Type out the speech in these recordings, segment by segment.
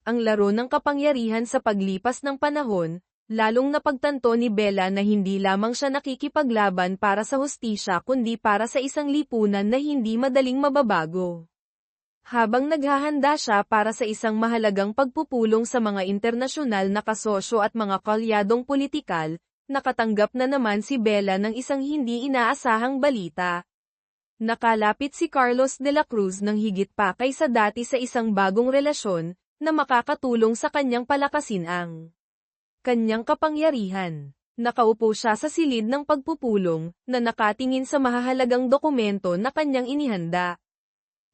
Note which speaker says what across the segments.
Speaker 1: ang laro ng kapangyarihan sa paglipas ng panahon, lalong napagtanto ni Bella na hindi lamang siya nakikipaglaban para sa hustisya kundi para sa isang lipunan na hindi madaling mababago. Habang naghahanda siya para sa isang mahalagang pagpupulong sa mga internasyonal na kasosyo at mga kalyadong politikal, nakatanggap na naman si Bella ng isang hindi inaasahang balita. Nakalapit si Carlos de la Cruz ng higit pa kaysa dati sa isang bagong relasyon, na makakatulong sa kanyang palakasin ang kanyang kapangyarihan. Nakaupo siya sa silid ng pagpupulong, na nakatingin sa mahahalagang dokumento na kanyang inihanda.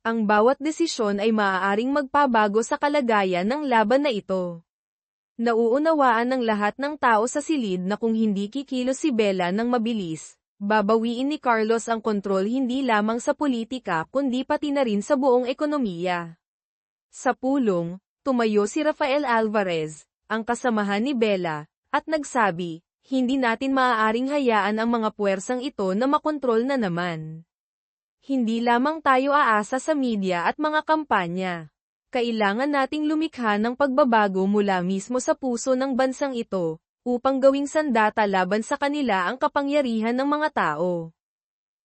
Speaker 1: Ang bawat desisyon ay maaaring magpabago sa kalagayan ng laban na ito. Nauunawaan ng lahat ng tao sa silid na kung hindi kikilos si Bella ng mabilis, babawiin ni Carlos ang kontrol hindi lamang sa politika kundi pati na rin sa buong ekonomiya. Sa pulong, tumayo si Rafael Alvarez, ang kasamahan ni Bella, at nagsabi, hindi natin maaaring hayaan ang mga puwersang ito na makontrol na naman. Hindi lamang tayo aasa sa media at mga kampanya. Kailangan nating lumikha ng pagbabago mula mismo sa puso ng bansang ito, upang gawing sandata laban sa kanila ang kapangyarihan ng mga tao.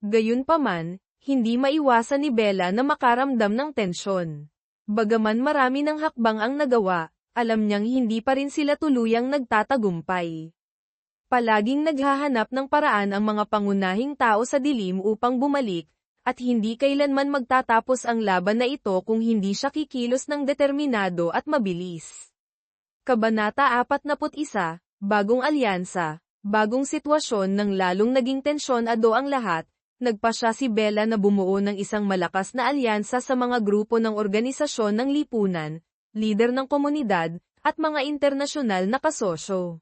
Speaker 1: Gayunpaman, hindi maiwasan ni Bella na makaramdam ng tensyon. Bagaman marami ng hakbang ang nagawa, alam niyang hindi pa rin sila tuluyang nagtatagumpay. Palaging naghahanap ng paraan ang mga pangunahing tao sa dilim upang bumalik, at hindi kailanman magtatapos ang laban na ito kung hindi siya kikilos ng determinado at mabilis. Kabanata 41, Bagong alyansa, bagong sitwasyon nang lalong naging tensyonado ang lahat, nagpasya si Bella na bumuo ng isang malakas na alyansa sa mga grupo ng organisasyon ng lipunan, lider ng komunidad, at mga internasyonal na kasosyo.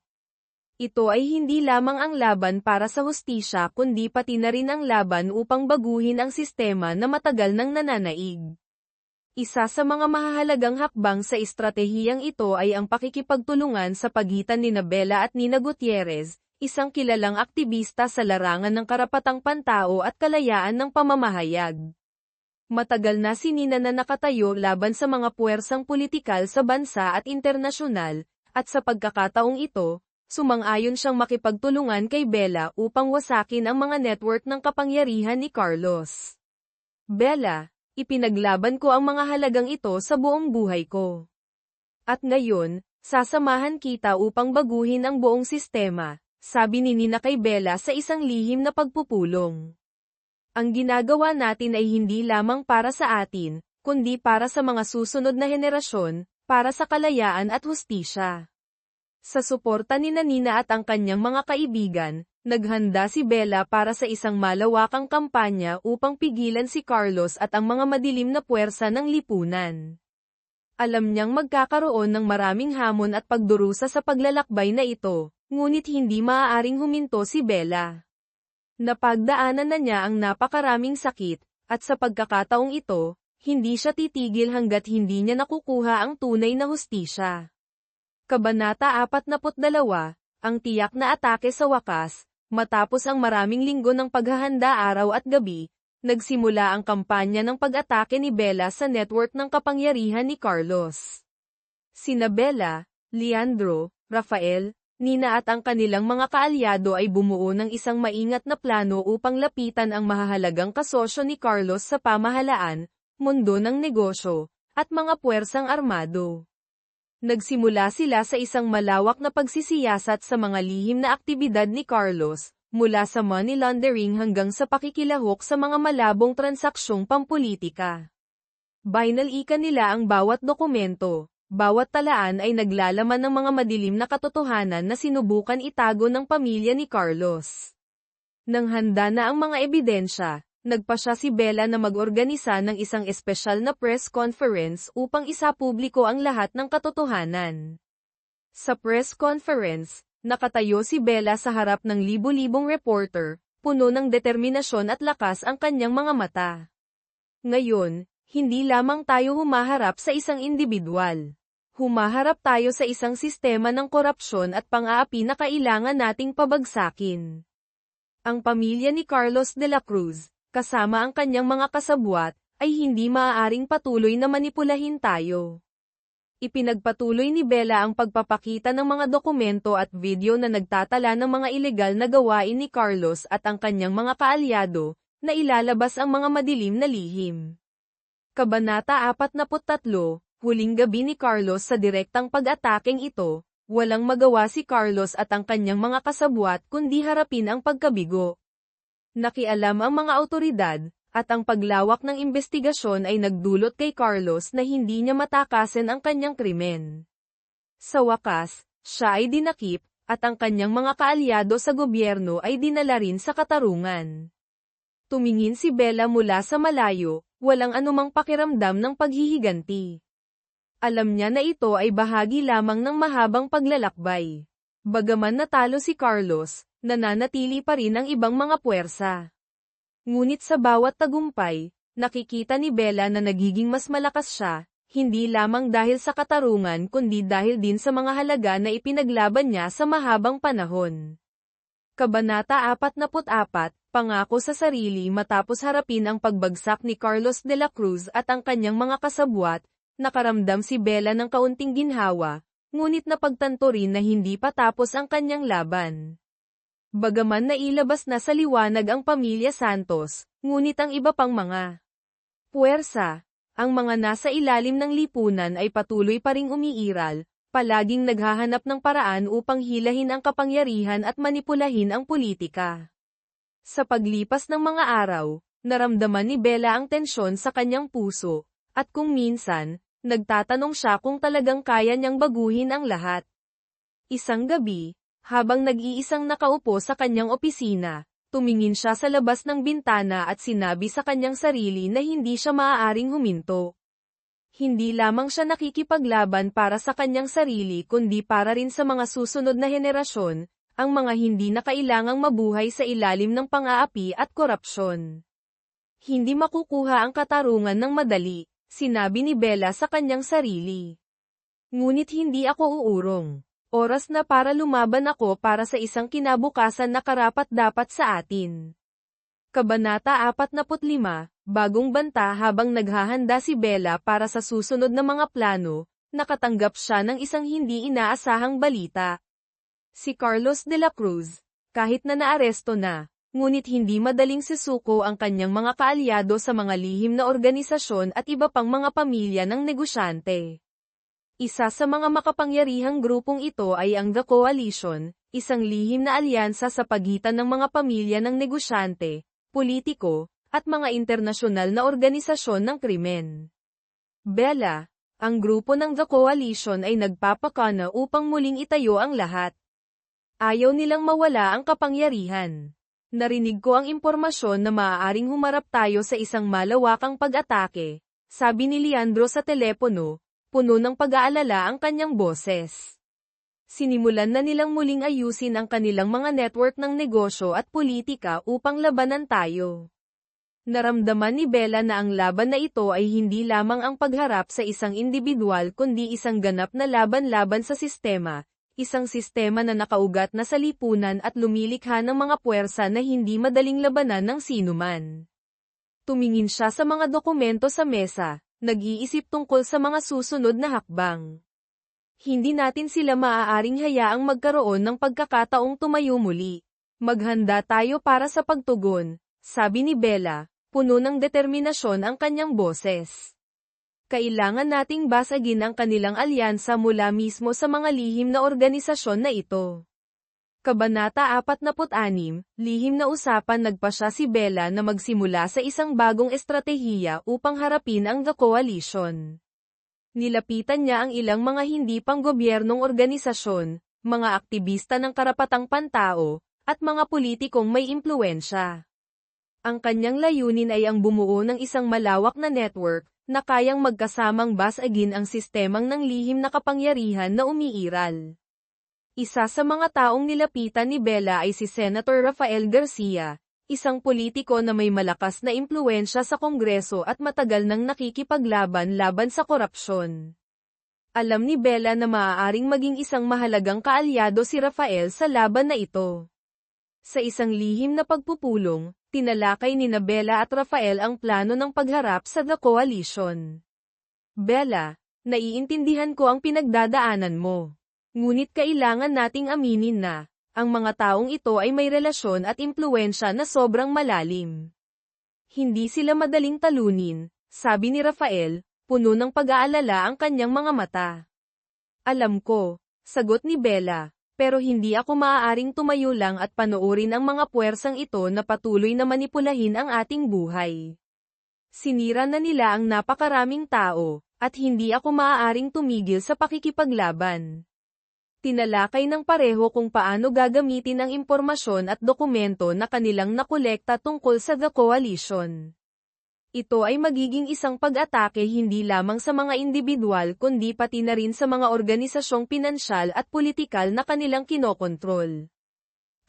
Speaker 1: Ito ay hindi lamang ang laban para sa hustisya kundi pati na rin ang laban upang baguhin ang sistema na matagal nang nananaig. Isa sa mga mahahalagang hakbang sa estratehiyang ito ay ang pakikipagtulungan sa pagitan ni Bella at Nina Gutierrez, isang kilalang aktibista sa larangan ng karapatang pantao at kalayaan ng pamamahayag. Matagal na si Nina na nakatayo laban sa mga puwersang politikal sa bansa at internasyonal, at sa pagkakataong ito, sumang-ayon siyang makipagtulungan kay Bella upang wasakin ang mga network ng kapangyarihan ni Carlos. Bella, ipinaglaban ko ang mga halagang ito sa buong buhay ko. At ngayon, sasamahan kita upang baguhin ang buong sistema, sabi ni Nina kay Bella sa isang lihim na pagpupulong. Ang ginagawa natin ay hindi lamang para sa atin, kundi para sa mga susunod na henerasyon, para sa kalayaan at hustisya. Sa suporta ni Nina at ang kanyang mga kaibigan, naghanda si Bella para sa isang malawakang kampanya upang pigilan si Carlos at ang mga madilim na puwersa ng lipunan. Alam niyang magkakaroon ng maraming hamon at pagdurusa sa paglalakbay na ito, ngunit hindi maaaring huminto si Bella. Napagdaanan na niya ang napakaraming sakit, at sa pagkakataong ito, hindi siya titigil hanggat hindi niya nakukuha ang tunay na hustisya. Kabanata 42, ang tiyak na atake sa wakas. Matapos ang maraming linggo ng paghahanda araw at gabi, nagsimula ang kampanya ng pag-atake ni Bella sa network ng kapangyarihan ni Carlos. Sina Bella, Leandro, Rafael, Nina at ang kanilang mga kaalyado ay bumuo ng isang maingat na plano upang lapitan ang mahahalagang kasosyo ni Carlos sa pamahalaan, mundo ng negosyo, at mga puwersang armado. Nagsimula sila sa isang malawak na pagsisiyasat sa mga lihim na aktibidad ni Carlos, mula sa money laundering hanggang sa pakikilahok sa mga malabong transaksyong pampolitika. Binalikan nila ang bawat dokumento, bawat talaan ay naglalaman ng mga madilim na katotohanan na sinubukan itago ng pamilya ni Carlos. Nang handa na ang mga ebidensya, nagpasya si Bella na mag-organisa ng isang espesyal na press conference upang isapubliko ang lahat ng katotohanan. Sa press conference, nakatayo si Bella sa harap ng libu-libong reporter, puno ng determinasyon at lakas ang kanyang mga mata. Ngayon, hindi lamang tayo humaharap sa isang individual. Humaharap tayo sa isang sistema ng korupsyon at pang-aapi na kailangan nating pabagsakin. Ang pamilya ni Carlos de la Cruz, kasama ang kanyang mga kasabwat, ay hindi maaaring patuloy na manipulahin tayo. Ipinagpatuloy ni Bella ang pagpapakita ng mga dokumento at video na nagtatala ng mga ilegal na gawain ni Carlos at ang kanyang mga kaalyado, na ilalabas ang mga madilim na lihim. Kabanata 43, Huling gabi ni Carlos sa direktang pag-atakeng ito, walang magawa si Carlos at ang kanyang mga kasabwat kundi harapin ang pagkabigo. Nakialam ang mga awtoridad, at ang paglawak ng investigasyon ay nagdulot kay Carlos na hindi niya matakasan ang kanyang krimen. Sa wakas, siya ay dinakip, at ang kanyang mga kaalyado sa gobyerno ay dinala rin sa katarungan. Tumingin si Bella mula sa malayo, walang anumang pakiramdam ng paghihiganti. Alam niya na ito ay bahagi lamang ng mahabang paglalakbay. Bagaman natalo si Carlos, nananatili pa rin ang ibang mga puwersa. Ngunit sa bawat tagumpay, nakikita ni Bella na nagiging mas malakas siya, hindi lamang dahil sa katarungan kundi dahil din sa mga halaga na ipinaglaban niya sa mahabang panahon. Kabanata 44, Pangako sa sarili. Matapos harapin ang pagbagsak ni Carlos de la Cruz at ang kanyang mga kasabwat, nakaramdam si Bella ng kaunting ginhawa, ngunit napagtanto rin na hindi pa tapos ang kanyang laban. Bagaman nailabas na sa liwanag ang pamilya Santos, ngunit ang iba pang mga puwersa, ang mga nasa ilalim ng lipunan ay patuloy pa ring umiiral, palaging naghahanap ng paraan upang hilahin ang kapangyarihan at manipulahin ang politika. Sa paglipas ng mga araw, naramdaman ni Bella ang tensyon sa kanyang puso, at kung minsan, nagtatanong siya kung talagang kaya niyang baguhin ang lahat. Isang gabi, habang nag-iisang nakaupo sa kanyang opisina, tumingin siya sa labas ng bintana at sinabi sa kanyang sarili na hindi siya maaaring huminto. Hindi lamang siya nakikipaglaban para sa kanyang sarili kundi para rin sa mga susunod na henerasyon, ang mga hindi na kailangang mabuhay sa ilalim ng pang-aapi at korupsyon. Hindi makukuha ang katarungan ng madali, sinabi ni Bella sa kanyang sarili. Ngunit hindi ako uurong. Oras na para lumaban ako para sa isang kinabukasan na karapat-dapat sa atin. Kabanata 45, Bagong banta. Habang naghahanda si Bella para sa susunod na mga plano, nakatanggap siya ng isang hindi inaasahang balita. Si Carlos de la Cruz, kahit na naaresto na, ngunit hindi madaling sisuko ang kanyang mga kaalyado sa mga lihim na organisasyon at iba pang mga pamilya ng negosyante. Isa sa mga makapangyarihang grupong ito ay ang The Coalition, isang lihim na alyansa sa pagitan ng mga pamilya ng negosyante, politiko, at mga internasyonal na organisasyon ng krimen. Bella, ang grupo ng The Coalition ay nagpapakana upang muling itayo ang lahat. Ayaw nilang mawala ang kapangyarihan. Narinig ko ang impormasyon na maaaring humarap tayo sa isang malawakang pag-atake, sabi ni Leandro sa telepono. Puno ng pag-aalala ang kanyang boses. Sinimulan na nilang muling ayusin ang kanilang mga network ng negosyo at politika upang labanan tayo. Naramdaman ni Bella na ang laban na ito ay hindi lamang ang pagharap sa isang individual kundi isang ganap na laban-laban sa sistema, isang sistema na nakaugat na sa lipunan at lumilikha ng mga puwersa na hindi madaling labanan ng sinuman. Tumingin siya sa mga dokumento sa mesa. Nag-iisip tungkol sa mga susunod na hakbang. Hindi natin sila maaaring hayaang magkaroon ng pagkakataong tumayo muli. Maghanda tayo para sa pagtugon, sabi ni Bella, puno ng determinasyon ang kanyang boses. Kailangan nating basagin ang kanilang alyansa mula mismo sa mga lihim na organisasyon na ito. Kabanata 46, Lihim na usapan. Nagpasya si Bella na magsimula sa isang bagong estratehiya upang harapin ang The Coalition. Nilapitan niya ang ilang mga hindi panggobyernong organisasyon, mga aktivista ng karapatang pantao, at mga politikong may impluwensya. Ang kanyang layunin ay ang bumuo ng isang malawak na network, na kayang magkasamang basagin ang sistemang ng lihim na kapangyarihan na umiiral. Isa sa mga taong nilapitan ni Bella ay si Senator Rafael Garcia, isang politiko na may malakas na impluwensya sa Kongreso at matagal nang nakikipaglaban laban sa korupsyon. Alam ni Bella na maaaring maging isang mahalagang kaalyado si Rafael sa laban na ito. Sa isang lihim na pagpupulong, tinalakay ni Bella at Rafael ang plano ng pagharap sa The Coalition. Bella, Naiintindihan ko ang pinagdadaanan mo. Ngunit kailangan nating aminin na, ang mga taong ito ay may relasyon at impluwensya na sobrang malalim. Hindi sila madaling talunin, sabi ni Rafael, puno ng pag-aalala ang kanyang mga mata. Alam ko, sagot ni Bella, pero hindi ako maaaring tumayo lang at panoorin ang mga puwersang ito na patuloy na manipulahin ang ating buhay. Sinira na nila ang napakaraming tao, at hindi ako maaaring tumigil sa pakikipaglaban. Tinalakay ng pareho kung paano gagamitin ang impormasyon at dokumento na kanilang nakolekta tungkol sa The Coalition. Ito ay magiging isang pag-atake hindi lamang sa mga individual kundi pati na rin sa mga organisasyong pinansyal at politikal na kanilang kinokontrol.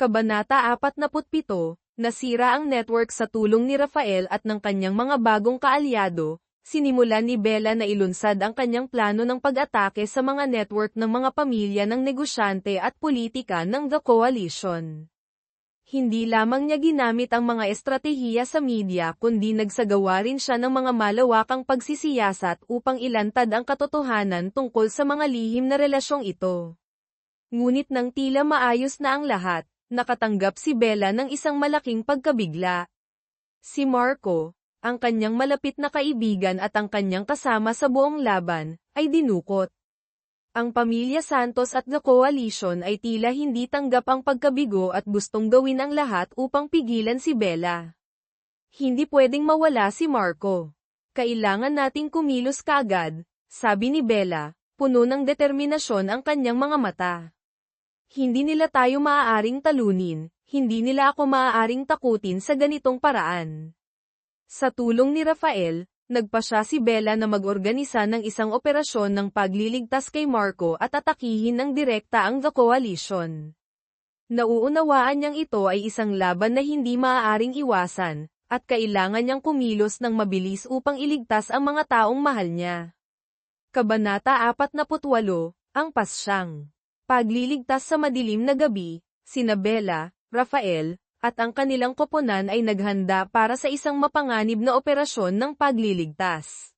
Speaker 1: Kabanata 47, nasira ang network sa tulong ni Rafael at ng kanyang mga bagong kaalyado. Sinimulan ni Bella na ilunsad ang kanyang plano ng pag-atake sa mga network ng mga pamilya ng negosyante at politika ng The Coalition. Hindi lamang niya ginamit ang mga estratehiya sa media kundi nagsagawa rin siya ng mga malawakang pagsisiyasat upang ilantad ang katotohanan tungkol sa mga lihim na relasyong ito. Ngunit nang tila maayos na ang lahat, nakatanggap si Bella ng isang malaking pagkabigla. Si Marco, ang kanyang malapit na kaibigan at ang kanyang kasama sa buong laban, ay dinukot. Ang pamilya Santos at The Coalition ay tila hindi tanggap ang pagkabigo at gustong gawin ang lahat upang pigilan si Bella. Hindi pwedeng mawala si Marco. Kailangan nating kumilos kaagad, sabi ni Bella, puno ng determinasyon ang kanyang mga mata. Hindi nila tayo maaaring talunin, hindi nila ako maaaring takutin sa ganitong paraan. Sa tulong ni Rafael, nagpasya si Bella na mag-organisa ng isang operasyon ng pagliligtas kay Marco at atakihin ng direkta ang The Coalition. Nauunawaan niyang ito ay isang laban na hindi maaaring iwasan, at kailangan niyang kumilos ng mabilis upang iligtas ang mga taong mahal niya. Kabanata 48, ang pasyang. Pagliligtas sa madilim na gabi, sina Bella, Rafael, at ang kanilang koponan ay naghanda para sa isang mapanganib na operasyon ng pagliligtas.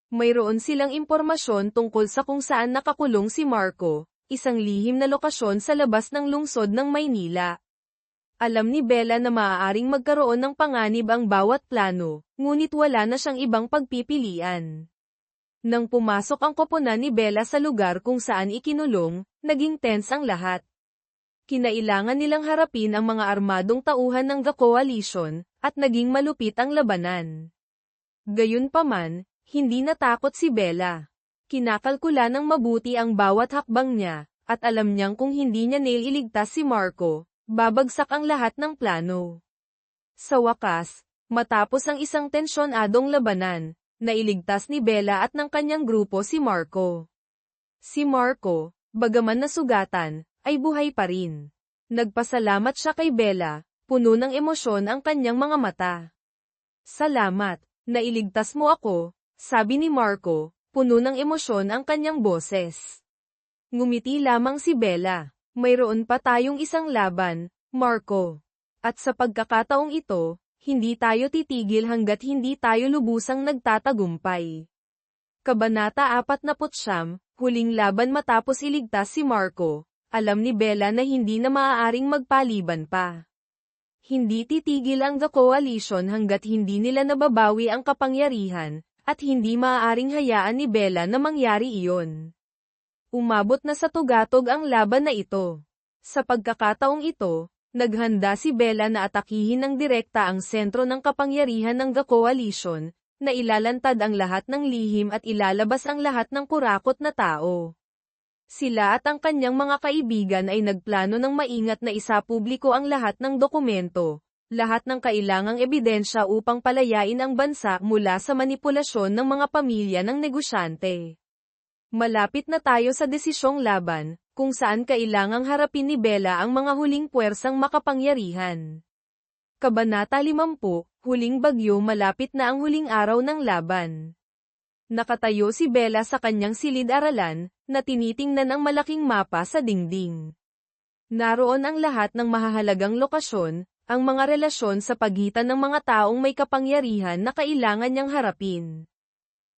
Speaker 1: Mayroon silang impormasyon tungkol sa kung saan nakakulong si Marco, isang lihim na lokasyon sa labas ng lungsod ng Maynila. Alam ni Bella na maaaring magkaroon ng panganib ang bawat plano, ngunit wala na siyang ibang pagpipilian. Nang pumasok ang koponan ni Bella sa lugar kung saan ikinulong, naging tense ang lahat. Kinailangan nilang harapin ang mga armadong tauhan ng The Coalition, at naging malupit ang labanan. Gayunpaman, hindi natakot si Bella. Kinakalkula ng mabuti ang bawat hakbang niya, at alam niyang kung hindi niya nailigtas si Marco, babagsak ang lahat ng plano. Sa wakas, matapos ang isang tensyonadong labanan, nailigtas ni Bella at ng kanyang grupo si Marco. Si Marco, bagaman nasugatan, ay buhay pa rin. Nagpasalamat siya kay Bella, puno ng emosyon ang kanyang mga mata. Salamat, nailigtas mo ako, sabi ni Marco, puno ng emosyon ang kanyang boses. Ngumiti lamang si Bella. Mayroon pa tayong isang laban, Marco. At sa pagkakataong ito, hindi tayo titigil hanggat hindi tayo lubusang nagtatagumpay. Kabanata 49, huling laban matapos iligtas si Marco. Alam ni Bella na hindi na maaaring magpaliban pa. Hindi titigil ang The Coalition hanggat hindi nila nababawi ang kapangyarihan, at hindi maaaring hayaan ni Bella na mangyari iyon. Umabot na sa tugatog ang laban na ito. Sa pagkakataong ito, naghanda si Bella na atakihin ng direkta ang sentro ng kapangyarihan ng The Coalition, na ilalantad ang lahat ng lihim at ilalabas ang lahat ng kurakot na tao. Sila at ang kanyang mga kaibigan ay nagplano ng maingat na isapubliko ang lahat ng dokumento, lahat ng kailangang ebidensya upang palayain ang bansa mula sa manipulasyon ng mga pamilya ng negosyante. Malapit na tayo sa desisyong laban, kung saan kailangang harapin ni Bella ang mga huling puwersang makapangyarihan. Kabanata 50, huling bagyo. Malapit na ang huling araw ng laban. Nakatayo si Bella sa kanyang silid-aralan, na tinitingnan ang malaking mapa sa dingding. Naroon ang lahat ng mahahalagang lokasyon, ang mga relasyon sa pagitan ng mga taong may kapangyarihan na kailangan niyang harapin.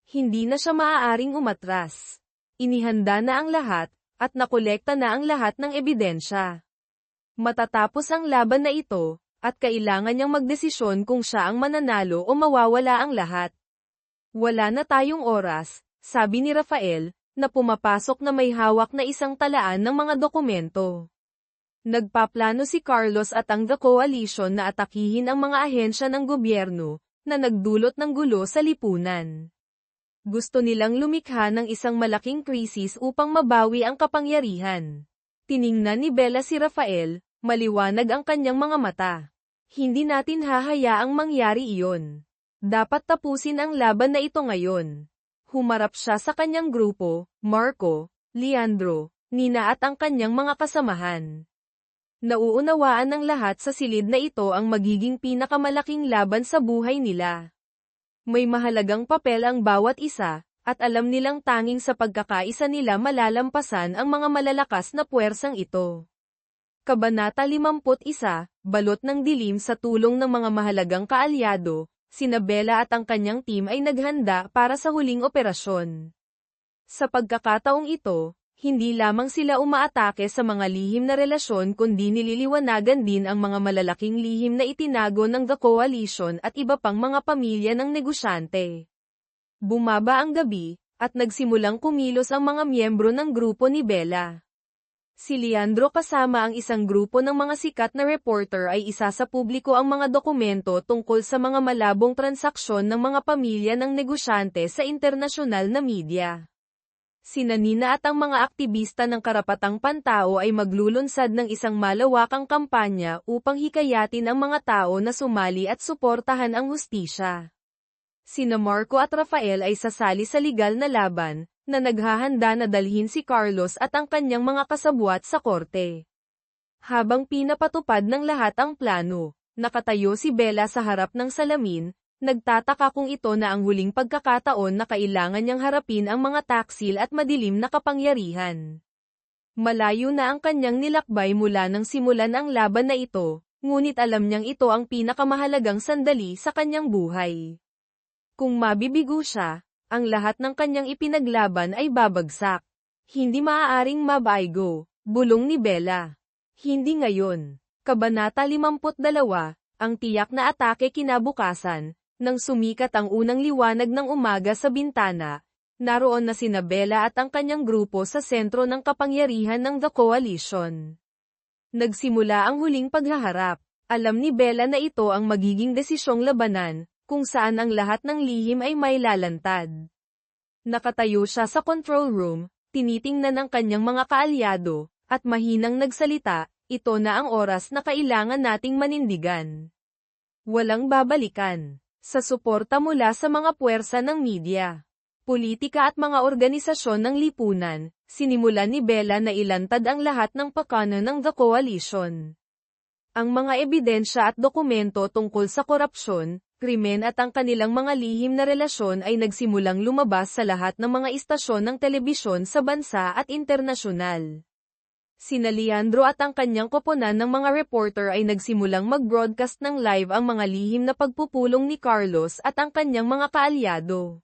Speaker 1: Hindi na siya maaaring umatras. Inihanda na ang lahat, at nakolekta na ang lahat ng ebidensya. Matatapos ang laban na ito, at kailangan niyang magdesisyon kung siya ang mananalo o mawawala ang lahat. Wala na tayong oras, sabi ni Rafael, na pumapasok na may hawak na isang talaan ng mga dokumento. Nagpaplano si Carlos at ang The Coalition na atakihin ang mga ahensya ng gobyerno, na nagdulot ng gulo sa lipunan. Gusto nilang lumikha ng isang malaking krisis upang mabawi ang kapangyarihan. Tiningnan ni Bella si Rafael, maliwanag ang kanyang mga mata. Hindi natin hahayaang mangyari iyon. Dapat tapusin ang laban na ito ngayon. Humarap siya sa kanyang grupo, Marco, Leandro, Nina at ang kanyang mga kasamahan. Nauunawaan ng lahat sa silid na ito ang magiging pinakamalaking laban sa buhay nila. May mahalagang papel ang bawat isa, at alam nilang tanging sa pagkakaisa nila malalampasan ang mga malalakas na puwersang ito. Kabanata 51, Balot ng Dilim. Sa tulong ng mga mahalagang kaalyado, sina Bella at ang kanyang team ay naghanda para sa huling operasyon. Sa pagkakataong ito, hindi lamang sila umaatake sa mga lihim na relasyon kundi nililiwanagan din ang mga malalaking lihim na itinago ng The Coalition at iba pang mga pamilya ng negosyante. Bumaba ang gabi, at nagsimulang kumilos ang mga miyembro ng grupo ni Bella. Si Leandro kasama ang isang grupo ng mga sikat na reporter ay isa sa publiko ang mga dokumento tungkol sa mga malabong transaksyon ng mga pamilya ng negosyante sa internasyonal na media. Sina Nina at ang mga aktivista ng karapatang pantao ay maglulunsad ng isang malawakang kampanya upang hikayatin ang mga tao na sumali at suportahan ang hustisya. Sina Marco at Rafael ay sasali sa legal na laban, na naghahanda na dalhin si Carlos at ang kanyang mga kasabwat sa korte. Habang pinapatupad ng lahat ang plano, nakatayo si Bella sa harap ng salamin. Nagtataka kung ito na ang huling pagkakataon na kailangan niyang harapin ang mga taksil at madilim na kapangyarihan. Malayo na ang kanyang nilakbay mula nang simulan ang laban na ito, ngunit alam niyang ito ang pinakamahalagang sandali sa kanyang buhay. Kung mabibigo siya, ang lahat ng kanyang ipinaglaban ay babagsak. Hindi maaaring mabaygo, bulong ni Bella. Hindi ngayon. Kabanata 52, ang tiyak na atake kinabukasan. Nang sumikat ang unang liwanag ng umaga sa bintana, naroon na sina Bella at ang kanyang grupo sa sentro ng kapangyarihan ng The Coalition. Nagsimula ang huling paghaharap. Alam ni Bella na ito ang magiging desisyong labanan, kung saan ang lahat ng lihim ay may lalantad. Nakatayo siya sa control room, tinitingnan ang kanyang mga kaalyado, at mahinang nagsalita, ito na ang oras na kailangan nating manindigan. Walang babalikan. Sa suporta mula sa mga puwersa ng media, politika at mga organisasyon ng lipunan, sinimulan ni Bella na ilantad ang lahat ng pakana ng The Coalition. Ang mga ebidensya at dokumento tungkol sa korupsyon, krimen at ang kanilang mga lihim na relasyon ay nagsimulang lumabas sa lahat ng mga istasyon ng telebisyon sa bansa at internasyonal. Sina Leandro at ang kanyang koponan ng mga reporter ay nagsimulang mag-broadcast ng live ang mga lihim na pagpupulong ni Carlos at ang kanyang mga kaalyado.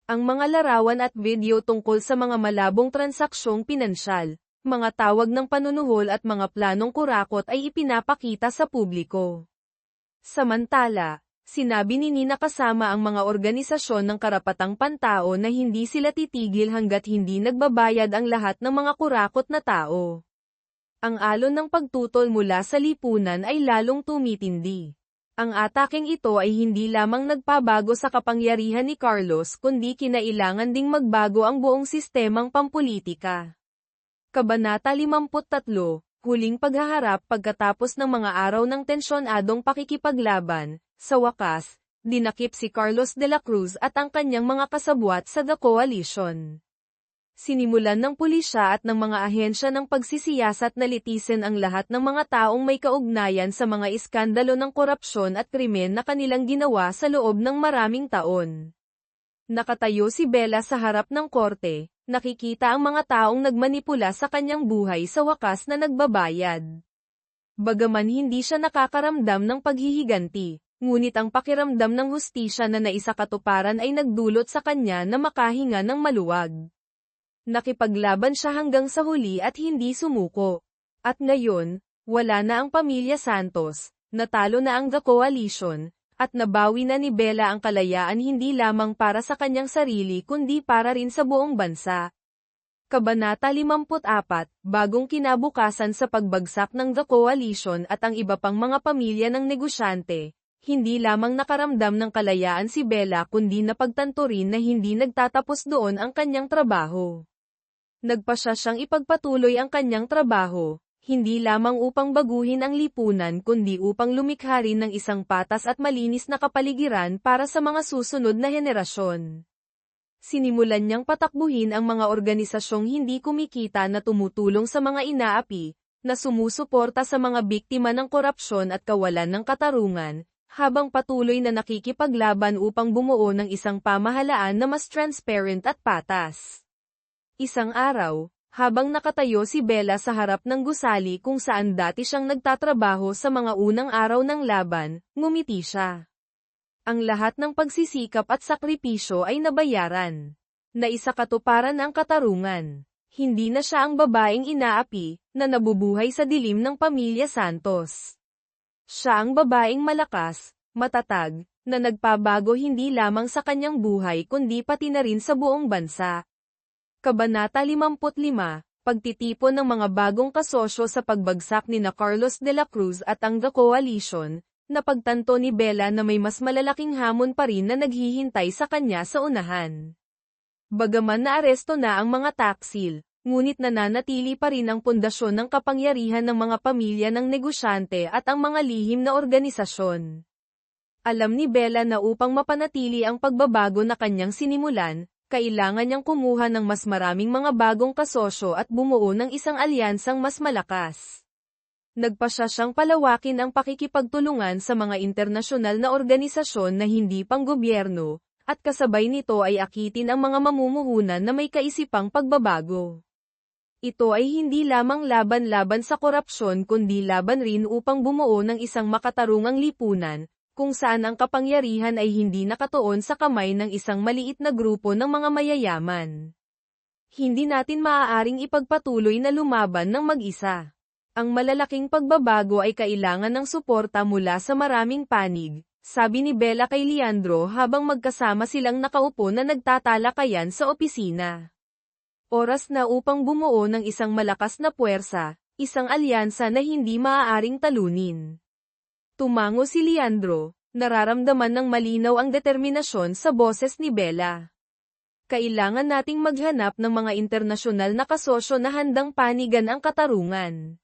Speaker 1: Ang mga larawan at video tungkol sa mga malabong transaksyong pinansyal, mga tawag ng panunuhol at mga planong kurakot ay ipinapakita sa publiko. Samantala, sinabi ni Nina kasama ang mga organisasyon ng karapatang pantao na hindi sila titigil hanggat hindi nagbabayad ang lahat ng mga kurakot na tao. Ang alon ng pagtutol mula sa lipunan ay lalong tumitindi. Ang ataking ito ay hindi lamang nagpabago sa kapangyarihan ni Carlos kundi kinailangan ding magbago ang buong sistemang pampulitika. Kabanata 53, Huling paghaharap. Pagkatapos ng mga araw ng tensyonadong pakikipaglaban, sa wakas, dinakip si Carlos de la Cruz at ang kanyang mga kasabwat sa The Coalition. Sinimulan ng pulisya at ng mga ahensya ng pagsisiyasat na litisin ang lahat ng mga taong may kaugnayan sa mga iskandalo ng korupsyon at krimen na kanilang ginawa sa loob ng maraming taon. Nakatayo si Bella sa harap ng korte, nakikita ang mga taong nagmanipula sa kanyang buhay sa wakas na nagbabayad. Bagaman hindi siya nakakaramdam ng paghihiganti, ngunit ang pakiramdam ng hustisya na naisakatuparan ay nagdulot sa kanya na makahinga ng maluwag. Nakipaglaban siya hanggang sa huli at hindi sumuko. At ngayon, wala na ang pamilya Santos, natalo na ang The Coalition, at nabawi na ni Bella ang kalayaan hindi lamang para sa kanyang sarili kundi para rin sa buong bansa. Kabanata 54, bagong kinabukasan sa pagbagsak ng The Coalition at ang iba pang mga pamilya ng negosyante, hindi lamang nakaramdam ng kalayaan si Bella kundi napagtanto rin na hindi nagtatapos doon ang kanyang trabaho. Nagpasya siyang ipagpatuloy ang kanyang trabaho, hindi lamang upang baguhin ang lipunan kundi upang lumikha rin ng isang patas at malinis na kapaligiran para sa mga susunod na henerasyon. Sinimulan niyang patakbuhin ang mga organisasyong hindi kumikita na tumutulong sa mga inaapi, na sumusuporta sa mga biktima ng korupsyon at kawalan ng katarungan, habang patuloy na nakikipaglaban upang bumuo ng isang pamahalaan na mas transparent at patas. Isang araw, habang nakatayo si Bella sa harap ng gusali kung saan dati siyang nagtatrabaho sa mga unang araw ng laban, ngumiti siya. Ang lahat ng pagsisikap at sakripisyo ay nabayaran. Naisakatuparan ang katarungan. Hindi na siya ang babaeng inaapi, na nabubuhay sa dilim ng pamilya Santos. Siya ang babaeng malakas, matatag, na nagpabago hindi lamang sa kanyang buhay kundi pati na rin sa buong bansa. Kabanata 55, pagtitipon ng mga bagong kasosyo sa pagbagsak ni Carlos de la Cruz at ang The Coalition, napagtanto ni Bella na may mas malalaking hamon pa rin na naghihintay sa kanya sa unahan. Bagaman naaresto na ang mga taksil, ngunit nananatili pa rin ang pundasyon ng kapangyarihan ng mga pamilya ng negosyante at ang mga lihim na organisasyon. Alam ni Bella na upang mapanatili ang pagbabago na kanyang sinimulan, kailangan niyang kumuha ng mas maraming mga bagong kasosyo at bumuo ng isang alyansang mas malakas. Nagpasya siyang palawakin ang pakikipagtulungan sa mga internasyonal na organisasyon na hindi panggobyerno, at kasabay nito ay akitin ang mga mamumuhunan na may kaisipang pagbabago. Ito ay hindi lamang laban-laban sa korupsyon kundi laban rin upang bumuo ng isang makatarungang lipunan, kung saan ang kapangyarihan ay hindi nakatuon sa kamay ng isang maliit na grupo ng mga mayayaman. Hindi natin maaaring ipagpatuloy na lumaban ng mag-isa. Ang malalaking pagbabago ay kailangan ng suporta mula sa maraming panig, sabi ni Bella kay Leandro habang magkasama silang nakaupo na nagtatalakayan sa opisina. Oras na upang bumuo ng isang malakas na puwersa, isang alyansa na hindi maaaring talunin. Tumango si Leandro, nararamdaman ng malinaw ang determinasyon sa boses ni Bella. Kailangan nating maghanap ng mga internasyonal na kasosyo na handang panigan ang katarungan.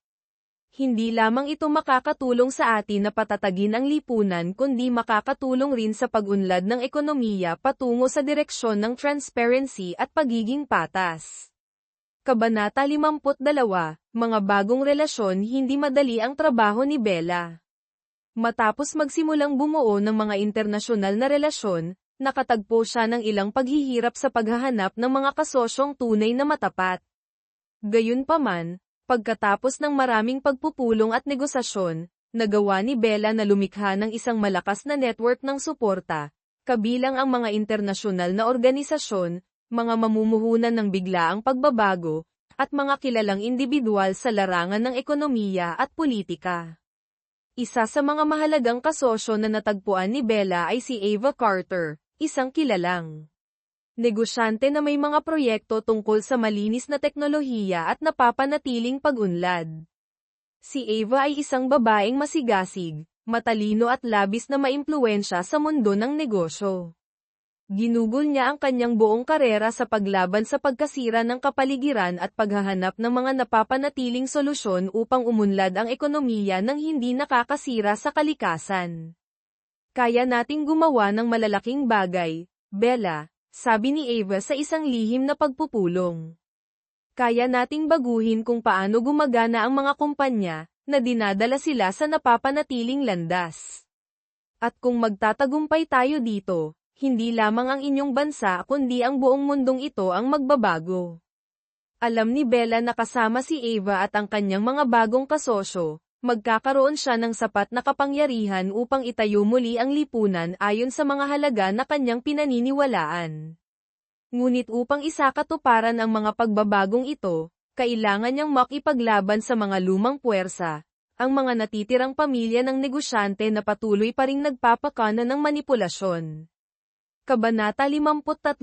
Speaker 1: Hindi lamang ito makakatulong sa atin na patatagin ang lipunan kundi makakatulong rin sa pag-unlad ng ekonomiya patungo sa direksyon ng transparency at pagiging patas. Kabanata 52, mga bagong relasyon. Hindi madali ang trabaho ni Bella. Matapos magsimulang bumuo ng mga internasyonal na relasyon, nakatagpo siya ng ilang paghihirap sa paghahanap ng mga kasosyong tunay na matapat. Gayunpaman, pagkatapos ng maraming pagpupulong at negosasyon, nagawa ni Bella na lumikha ng isang malakas na network ng suporta, kabilang ang mga internasyonal na organisasyon, mga mamumuhunan ng biglaang pagbabago, at mga kilalang individual sa larangan ng ekonomiya at politika. Isa sa mga mahalagang kasosyo na natagpuan ni Bella ay si Ava Carter, isang kilalang negosyante na may mga proyekto tungkol sa malinis na teknolohiya at napapanatiling pag-unlad. Si Ava ay isang babaeng masigasig, matalino at labis na maimpluwensya sa mundo ng negosyo. Ginugol niya ang kanyang buong karera sa paglaban sa pagkasira ng kapaligiran at paghahanap ng mga napapanatiling solusyon upang umunlad ang ekonomiya nang hindi nakakasira sa kalikasan. Kaya nating gumawa ng malalaking bagay, Bella, sabi ni Ava sa isang lihim na pagpupulong. Kaya nating baguhin kung paano gumagana ang mga kumpanya, na dinadala sila sa napapanatiling landas. At kung magtatagumpay tayo dito, hindi lamang ang inyong bansa kundi ang buong mundong ito ang magbabago. Alam ni Bella na kasama si Ava at ang kanyang mga bagong kasosyo, magkakaroon siya ng sapat na kapangyarihan upang itayo muli ang lipunan ayon sa mga halaga na kanyang pinaniniwalaan. Ngunit upang isakatuparan ang mga pagbabagong ito, kailangan niyang makipaglaban sa mga lumang puwersa, ang mga natitirang pamilya ng negosyante na patuloy pa ring nagpapakana ng manipulasyon. Kabanata 53,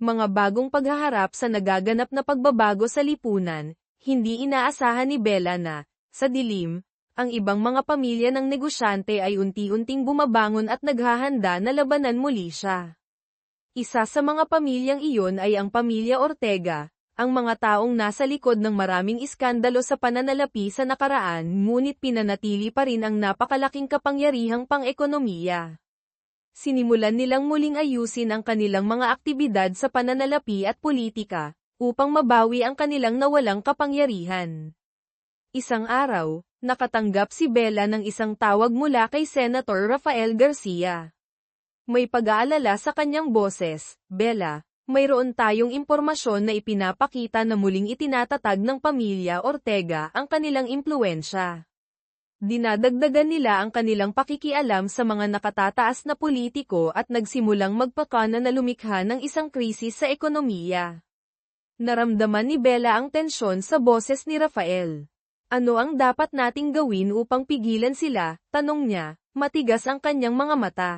Speaker 1: Mga bagong paghaharap sa nagaganap na pagbabago sa lipunan. Hindi inaasahan ni Bella na, sa dilim, ang ibang mga pamilya ng negosyante ay unti-unting bumabangon at naghahanda na labanan muli siya. Isa sa mga pamilyang iyon ay ang pamilya Ortega, ang mga taong nasa likod ng maraming iskandalo sa pananalapi sa nakaraan ngunit pinanatili pa rin ang napakalaking kapangyarihang pang-ekonomiya. Sinimulan nilang muling ayusin ang kanilang mga aktibidad sa pananalapi at politika, upang mabawi ang kanilang nawalang kapangyarihan. Isang araw, nakatanggap si Bella ng isang tawag mula kay Senator Rafael Garcia. May pag-aalala sa kanyang boses, Bella, mayroon tayong impormasyon na ipinapakita na muling itinatatag ng pamilya Ortega ang kanilang impluwensya. Dinadagdagan nila ang kanilang pakikialam sa mga nakatataas na politiko at nagsimulang magpakana na lumikha ng isang krisis sa ekonomiya. Naramdaman ni Bella ang tensyon sa boses ni Rafael. Ano ang dapat nating gawin upang pigilan sila? Tanong niya, matigas ang kanyang mga mata.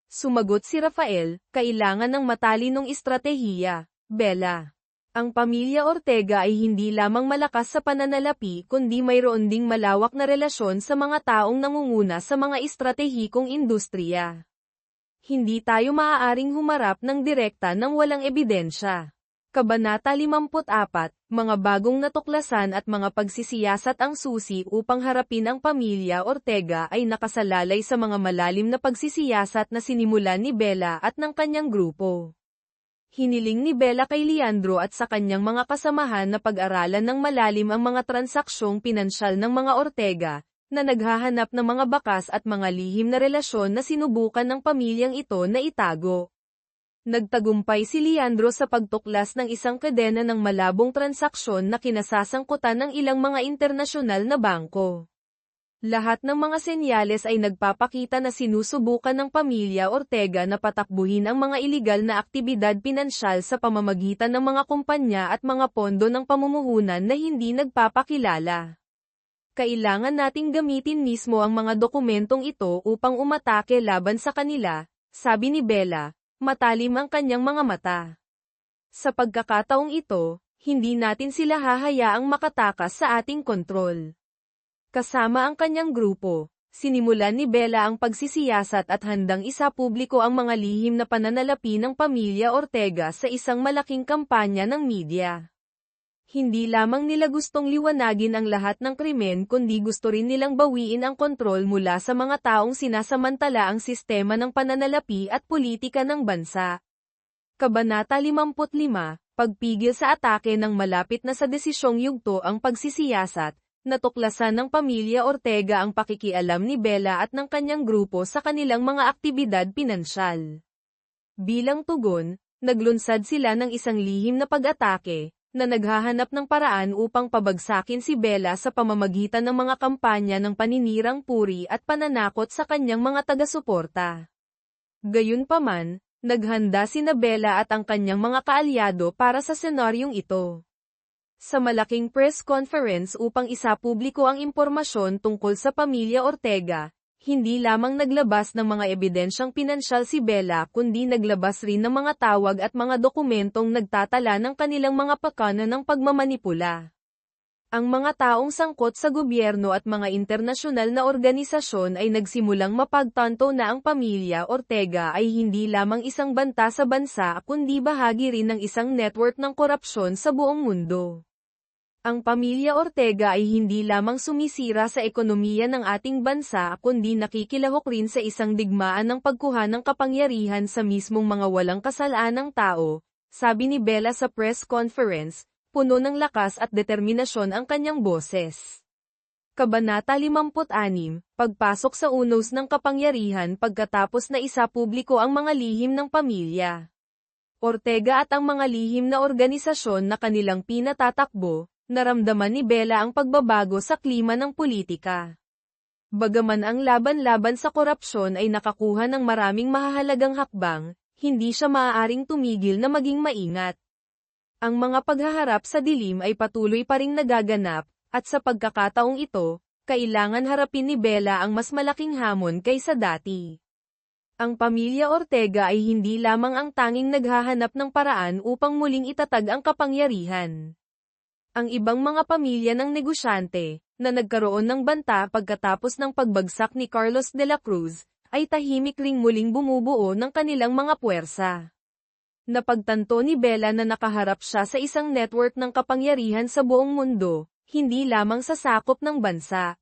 Speaker 1: Sumagot si Rafael, kailangan ng matalinong estratehiya, Bella. Ang pamilya Ortega ay hindi lamang malakas sa pananalapi kundi mayroon ding malawak na relasyon sa mga taong nangunguna sa mga estratehikong industriya. Hindi tayo maaaring humarap ng direkta nang walang ebidensya. Kabanata 54, Mga bagong natuklasan at mga pagsisiyasat. Ang susi upang harapin ang pamilya Ortega ay nakasalalay sa mga malalim na pagsisiyasat na sinimulan ni Bella at ng kanyang grupo. Hiniling ni Bella kay Leandro at sa kanyang mga kasamahan na pag-aralan ng malalim ang mga transaksyong pinansyal ng mga Ortega, na naghahanap ng mga bakas at mga lihim na relasyon na sinubukan ng pamilyang ito na itago. Nagtagumpay si Leandro sa pagtuklas ng isang kadena ng malabong transaksyon na kinasasangkutan ng ilang mga internasyonal na bangko. Lahat ng mga senyales ay nagpapakita na sinusubukan ng pamilya Ortega na patakbuhin ang mga iligal na aktibidad pinansyal sa pamamagitan ng mga kumpanya at mga pondo ng pamumuhunan na hindi nagpapakilala. Kailangan nating gamitin mismo ang mga dokumentong ito upang umatake laban sa kanila, sabi ni Bella, matalim ang kanyang mga mata. Sa pagkakataong ito, hindi natin sila hahayaang makatakas sa ating kontrol. Kasama ang kanyang grupo, sinimulan ni Bella ang pagsisiyasat at handang isapubliko ang mga lihim na pananalapi ng pamilya Ortega sa isang malaking kampanya ng media. Hindi lamang nila gustong liwanagin ang lahat ng krimen kundi gusto rin nilang bawiin ang kontrol mula sa mga taong sinasamantala ang sistema ng pananalapi at politika ng bansa. Kabanata 55, Pagpigil sa atake ng malapit na sa desisyong yugto ang pagsisiyasat. Natuklasan ng pamilya Ortega ang pakikialam ni Bella at ng kanyang grupo sa kanilang mga aktibidad pinansyal. Bilang tugon, naglunsad sila ng isang lihim na pag-atake, na naghahanap ng paraan upang pabagsakin si Bella sa pamamagitan ng mga kampanya ng paninirang puri at pananakot sa kanyang mga taga-suporta. Gayunpaman, naghanda sina Bella at ang kanyang mga kaalyado para sa senaryong ito. Sa malaking press conference upang isapubliko ang impormasyon tungkol sa pamilya Ortega, hindi lamang naglabas ng mga ebidensyang pinansyal si Bella kundi naglabas rin ng mga tawag at mga dokumentong nagtatala ng kanilang mga pakana ng pagmamanipula. Ang mga taong sangkot sa gobyerno at mga internasyonal na organisasyon ay nagsimulang mapagtanto na ang pamilya Ortega ay hindi lamang isang banta sa bansa kundi bahagi rin ng isang network ng korupsyon sa buong mundo. Ang pamilya Ortega ay hindi lamang sumisira sa ekonomiya ng ating bansa kundi nakikilahok rin sa isang digmaan ng pagkuha ng kapangyarihan sa mismong mga walang kasalanang tao, sabi ni Bella sa press conference, puno ng lakas at determinasyon ang kanyang boses. Kabanata 56, Pagpasok sa unos ng kapangyarihan pagkatapos na isapubliko ang mga lihim ng pamilya Ortega at ang mga lihim na organisasyon na kanilang pinatatakbo, naramdaman ni Bella ang pagbabago sa klima ng politika. Bagaman ang laban-laban sa korupsyon ay nakakuha ng maraming mahahalagang hakbang, hindi siya maaaring tumigil na maging maingat. Ang mga paghaharap sa dilim ay patuloy pa ring nagaganap, at sa pagkakataong ito, kailangan harapin ni Bella ang mas malaking hamon kaysa dati. Ang pamilya Ortega ay hindi lamang ang tanging naghahanap ng paraan upang muling itatag ang kapangyarihan. Ang ibang mga pamilya ng negosyante, na nagkaroon ng banta pagkatapos ng pagbagsak ni Carlos de la Cruz, ay tahimik ring muling bumubuo ng kanilang mga puwersa. Napagtanto ni Bella na nakaharap siya sa isang network ng kapangyarihan sa buong mundo, hindi lamang sa sakop ng bansa.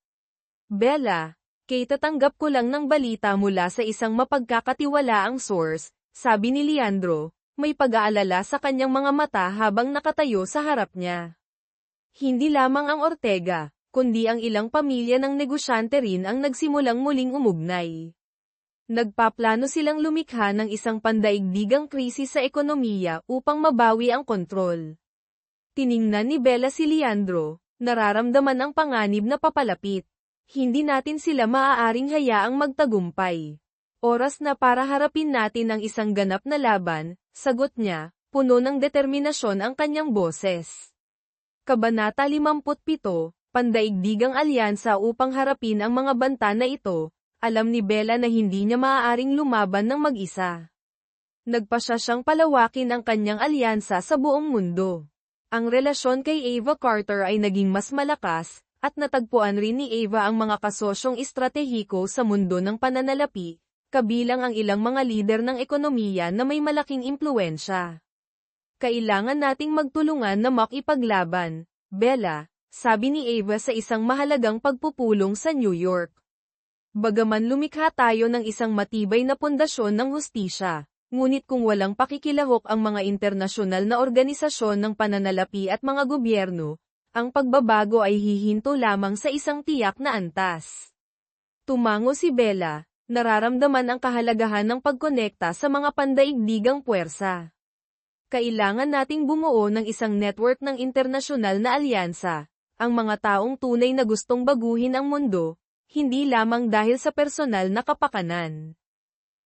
Speaker 1: Bella, tatanggap ko lang ng balita mula sa isang mapagkakatiwalaang source, sabi ni Leandro, may pag-aalala sa kanyang mga mata habang nakatayo sa harap niya. Hindi lamang ang Ortega, kundi ang ilang pamilya ng negosyante rin ang nagsimulang muling umugnay. Nagpaplano silang lumikha ng isang pandaigdigang krisis sa ekonomiya upang mabawi ang kontrol. Tiningnan ni Bella si Leandro, nararamdaman ang panganib na papalapit. Hindi natin sila maaaring hayaang magtagumpay. Oras na para harapin natin ang isang ganap na laban, sagot niya, puno ng determinasyon ang kanyang boses. Kabanata 57, Pandaigdigang Alyansa upang harapin ang mga banta na ito. Alam ni Bella na hindi niya maaaring lumaban ng mag-isa. Nagpasya siyang palawakin ang kanyang alyansa sa buong mundo. Ang relasyon kay Ava Carter ay naging mas malakas, at natagpuan rin ni Ava ang mga kasosyong estratehiko sa mundo ng pananalapi, kabilang ang ilang mga lider ng ekonomiya na may malaking impluwensya. Kailangan nating magtulungan na makipaglaban, Bella, sabi ni Ava sa isang mahalagang pagpupulong sa New York. Bagaman lumikha tayo ng isang matibay na pundasyon ng hustisya, ngunit kung walang pakikilahok ang mga internasyonal na organisasyon ng pananalapi at mga gobyerno, ang pagbabago ay hihinto lamang sa isang tiyak na antas. Tumango si Bella, nararamdaman ang kahalagahan ng pagkonekta sa mga pandaigdigang puwersa. Kailangan nating bumuo ng isang network ng internasyonal na alyansa, ang mga taong tunay na gustong baguhin ang mundo, hindi lamang dahil sa personal na kapakanan.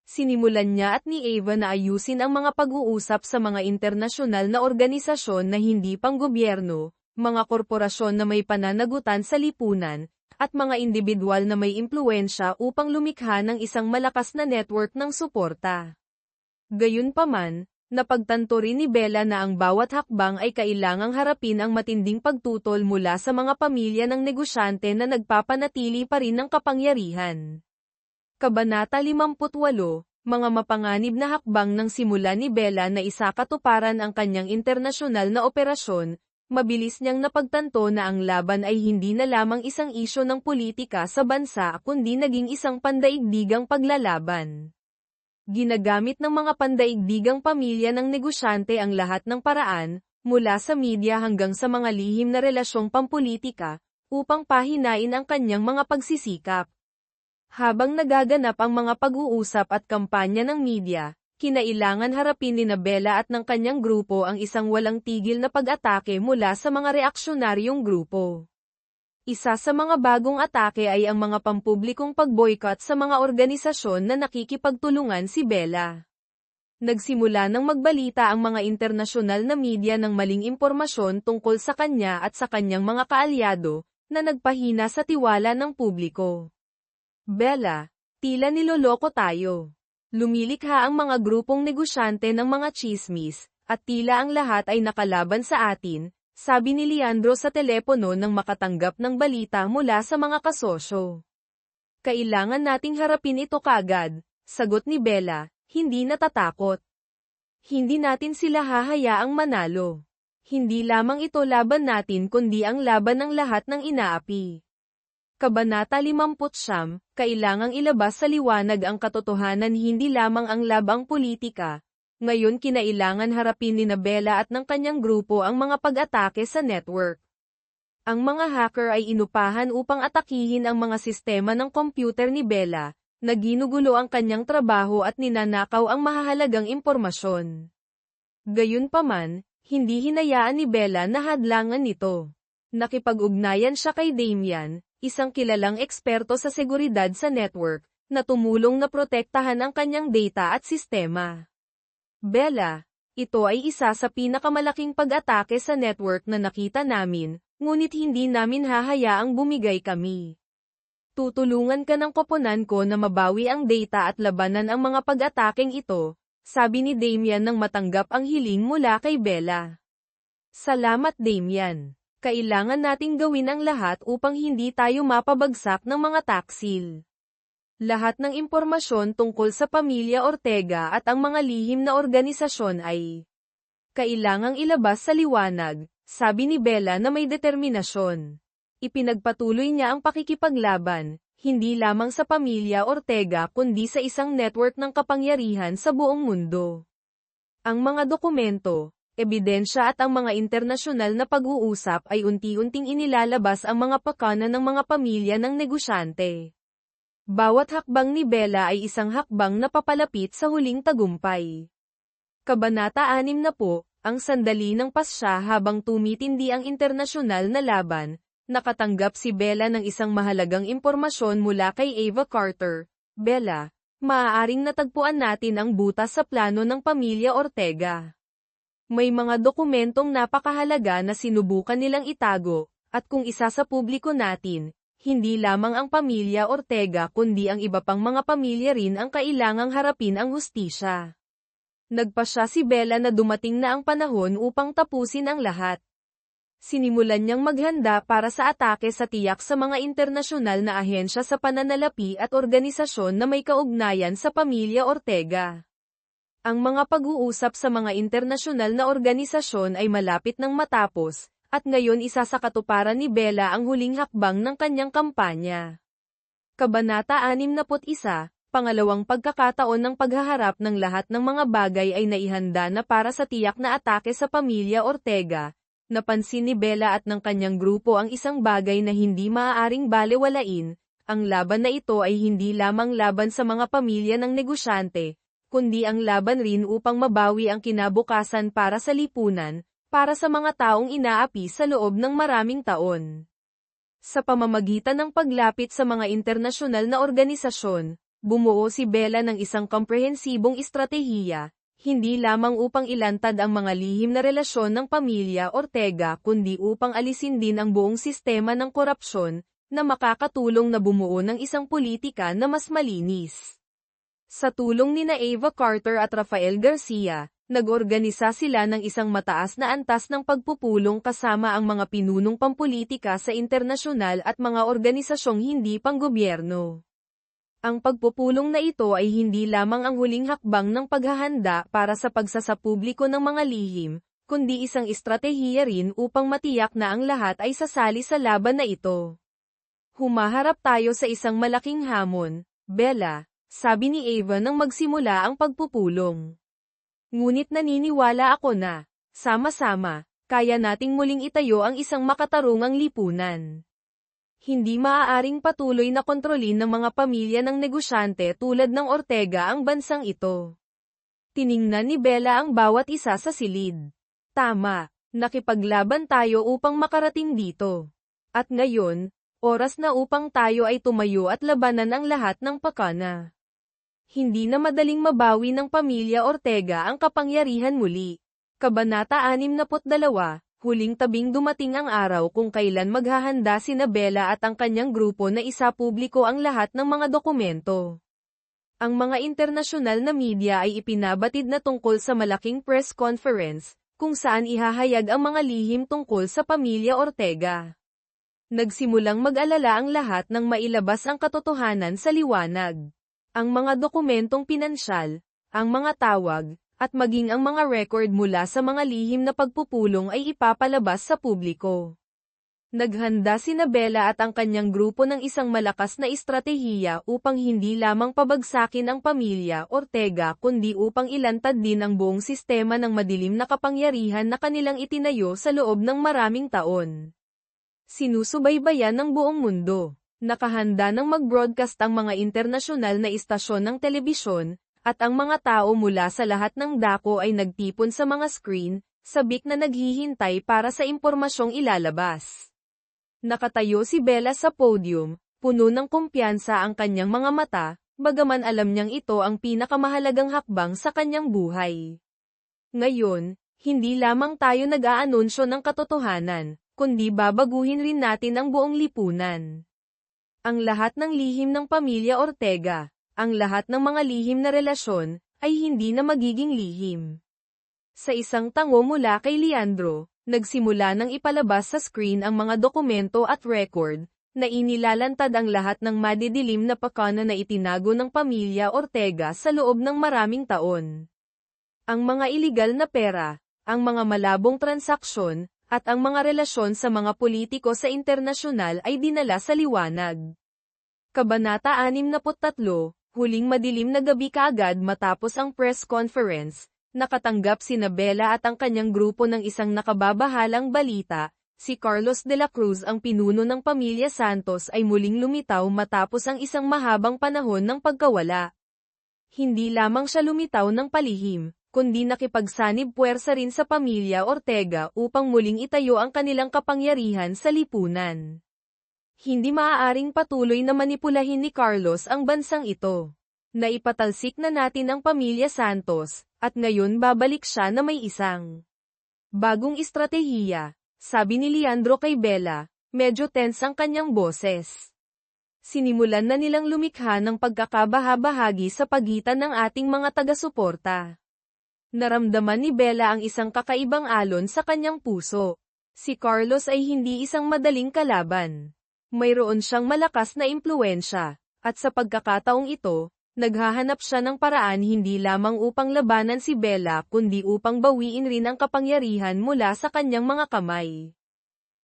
Speaker 1: Sinimulan niya at ni Ava na ayusin ang mga pag-uusap sa mga internasyonal na organisasyon na hindi panggobyerno, mga korporasyon na may pananagutan sa lipunan, at mga individual na may impluwensya upang lumikha ng isang malakas na network ng suporta. Gayunpaman, napagtanto rin ni Bella na ang bawat hakbang ay kailangang harapin ang matinding pagtutol mula sa mga pamilya ng negosyante na nagpapanatili pa rin ng kapangyarihan. Kabanata 58, Mga mapanganib na hakbang ng simula ni Bella na isakatuparan ang kanyang internasyonal na operasyon, mabilis niyang napagtanto na ang laban ay hindi na lamang isang isyu ng politika sa bansa kundi naging isang pandaigdigang paglalaban. Ginagamit ng mga pandaigdigang pamilya ng negosyante ang lahat ng paraan, mula sa media hanggang sa mga lihim na relasyong pampolitika, upang pahinain ang kanyang mga pagsisikap. Habang nagaganap ang mga pag-uusap at kampanya ng media, kinailangan harapin ni Bella at ng kanyang grupo ang isang walang tigil na pag-atake mula sa mga reaksyonaryong grupo. Isa sa mga bagong atake ay ang mga pampublikong pag-boycott sa mga organisasyon na nakikipagtulungan si Bella. Nagsimula nang magbalita ang mga internasyonal na media ng maling impormasyon tungkol sa kanya at sa kanyang mga kaalyado, na nagpahina sa tiwala ng publiko. Bella, tila niloloko tayo. Lumilikha ang mga grupong negosyante ng mga tsismis, at tila ang lahat ay nakalaban sa atin, sabi ni Leandro sa telepono nang makatanggap ng balita mula sa mga kasosyo. Kailangan nating harapin ito kaagad, sagot ni Bella, hindi natatakot. Hindi natin sila hahayaang manalo. Hindi lamang ito laban natin kundi ang laban ng lahat ng inaapi. Kabanata 59, Kailangang ilabas sa liwanag ang katotohanan hindi lamang ang labang politika. Ngayon kinailangan harapin ni Bella at ng kanyang grupo ang mga pag-atake sa network. Ang mga hacker ay inupahan upang atakihin ang mga sistema ng computer ni Bella, na ginugulo ang kanyang trabaho at ninanakaw ang mahahalagang impormasyon. Gayunpaman, hindi hinayaan ni Bella na hadlangan nito. Nakipag-ugnayan siya kay Damian, isang kilalang eksperto sa seguridad sa network, na tumulong na protektahan ang kanyang data at sistema. Bella, ito ay isa sa pinakamalaking pag-atake sa network na nakita namin, ngunit hindi namin hahayaang bumigay kami. Tutulungan ka ng koponan ko na mabawi ang data at labanan ang mga pag-atakeng ito, sabi ni Damian nang matanggap ang hiling mula kay Bella. Salamat Damian. Kailangan nating gawin ang lahat upang hindi tayo mapabagsak ng mga taksil. Lahat ng impormasyon tungkol sa pamilya Ortega at ang mga lihim na organisasyon ay kailangang ilabas sa liwanag, sabi ni Bella na may determinasyon. Ipinagpatuloy niya ang pakikipaglaban, hindi lamang sa pamilya Ortega kundi sa isang network ng kapangyarihan sa buong mundo. Ang mga dokumento, ebidensya at ang mga internasyonal na pag-uusap ay unti-unting inilalabas ang mga pakana ng mga pamilya ng negosyante. Bawat hakbang ni Bella ay isang hakbang na papalapit sa huling tagumpay. Kabanata 60, ang sandali ng pasya habang tumitindi ang internasyonal na laban, nakatanggap si Bella ng isang mahalagang impormasyon mula kay Ava Carter. Bella, maaaring natagpuan natin ang butas sa plano ng pamilya Ortega. May mga dokumentong napakahalaga na sinubukan nilang itago, at kung isa sa publiko natin, hindi lamang ang pamilya Ortega kundi ang iba pang mga pamilya rin ang kailangang harapin ang hustisya. Nagpasya si Bella na dumating na ang panahon upang tapusin ang lahat. Sinimulan niyang maghanda para sa atake sa tiyak sa mga internasyonal na ahensya sa pananalapi at organisasyon na may kaugnayan sa pamilya Ortega. Ang mga pag-uusap sa mga internasyonal na organisasyon ay malapit nang matapos, at ngayon isa sa katuparan ni Bella ang huling hakbang ng kanyang kampanya. Kabanata 61, pangalawang pagkakataon ng paghaharap ng lahat ng mga bagay ay naihanda na para sa tiyak na atake sa pamilya Ortega. Napansin ni Bella at ng kanyang grupo ang isang bagay na hindi maaaring balewalain, ang laban na ito ay hindi lamang laban sa mga pamilya ng negosyante, kundi ang laban rin upang mabawi ang kinabukasan para sa lipunan, para sa mga taong inaapi sa loob ng maraming taon. Sa pamamagitan ng paglapit sa mga internasyonal na organisasyon, bumuo si Bella ng isang komprehensibong estratehiya, hindi lamang upang ilantad ang mga lihim na relasyon ng pamilya Ortega kundi upang alisin din ang buong sistema ng korupsyon, na makakatulong na bumuo ng isang politika na mas malinis. Sa tulong nina Ava Carter at Rafael Garcia, nag-organisa sila ng isang mataas na antas ng pagpupulong kasama ang mga pinunong pampulitika sa internasyonal at mga organisasyong hindi panggobyerno. Ang pagpupulong na ito ay hindi lamang ang huling hakbang ng paghahanda para sa pagsasapubliko ng mga lihim, kundi isang estratehiya rin upang matiyak na ang lahat ay sasali sa laban na ito. Humaharap tayo sa isang malaking hamon, Bella, sabi ni Ava nang magsimula ang pagpupulong. Ngunit naniniwala ako na, sama-sama, kaya nating muling itayo ang isang makatarungang lipunan. Hindi maaaring patuloy na kontrolin ng mga pamilya ng negosyante tulad ng Ortega ang bansang ito. Tiningnan ni Bella ang bawat isa sa silid. Tama, nakipaglaban tayo upang makarating dito. At ngayon, oras na upang tayo ay tumayo at labanan ang lahat ng pakana. Hindi na madaling mabawi ng pamilya Ortega ang kapangyarihan muli. Kabanata 62, huling tabing dumating ang araw kung kailan maghahanda sina Bella at ang kanyang grupo na isapubliko ang lahat ng mga dokumento. Ang mga internasyonal na media ay ipinabatid na tungkol sa malaking press conference, kung saan ihahayag ang mga lihim tungkol sa pamilya Ortega. Nagsimulang mag-alala ang lahat nang mailabas ang katotohanan sa liwanag. Ang mga dokumentong pinansyal, ang mga tawag, at maging ang mga record mula sa mga lihim na pagpupulong ay ipapalabas sa publiko. Naghanda sina Bella at ang kanyang grupo ng isang malakas na estratehiya upang hindi lamang pabagsakin ang pamilya Ortega kundi upang ilantad din ang buong sistema ng madilim na kapangyarihan na kanilang itinayo sa loob ng maraming taon. Sinusubaybayan ng buong mundo. Nakahanda ng mag-broadcast ang mga internasyonal na istasyon ng telebisyon, at ang mga tao mula sa lahat ng dako ay nagtipon sa mga screen, sabik na naghihintay para sa impormasyong ilalabas. Nakatayo si Bella sa podium, puno ng kumpiyansa ang kanyang mga mata, bagaman alam niyang ito ang pinakamahalagang hakbang sa kanyang buhay. Ngayon, hindi lamang tayo nag-aanunsyo ng katotohanan, kundi babaguhin rin natin ang buong lipunan. Ang lahat ng lihim ng pamilya Ortega, ang lahat ng mga lihim na relasyon, ay hindi na magiging lihim. Sa isang tango mula kay Leandro, nagsimula nang ipalabas sa screen ang mga dokumento at record, na inilalantad ang lahat ng madidilim na pakana na itinago ng pamilya Ortega sa loob ng maraming taon. Ang mga iligal na pera, ang mga malabong transaksyon, at ang mga relasyon sa mga politiko sa internasyonal ay dinala sa liwanag. Kabanata 63, huling madilim na gabi kaagad matapos ang press conference, nakatanggap sina Bella at ang kanyang grupo ng isang nakababahalang balita. Si Carlos de la Cruz, ang pinuno ng pamilya Santos, ay muling lumitaw matapos ang isang mahabang panahon ng pagkawala. Hindi lamang siya lumitaw ng palihim, kundi nakipagsanib puwersa rin sa pamilya Ortega upang muling itayo ang kanilang kapangyarihan sa lipunan. Hindi maaaring patuloy na manipulahin ni Carlos ang bansang ito. Naipatalsik na natin ang pamilya Santos, at ngayon babalik siya na may isang bagong estratehiya, sabi ni Leandro kay Bella, medyo tense ang kanyang boses. Sinimulan na nilang lumikha ng pagkakabahabahagi sa pagitan ng ating mga taga-suporta. Naramdaman ni Bella ang isang kakaibang alon sa kanyang puso. Si Carlos ay hindi isang madaling kalaban. Mayroon siyang malakas na impluwensya, at sa pagkakataong ito, naghahanap siya ng paraan hindi lamang upang labanan si Bella kundi upang bawiin rin ang kapangyarihan mula sa kanyang mga kamay.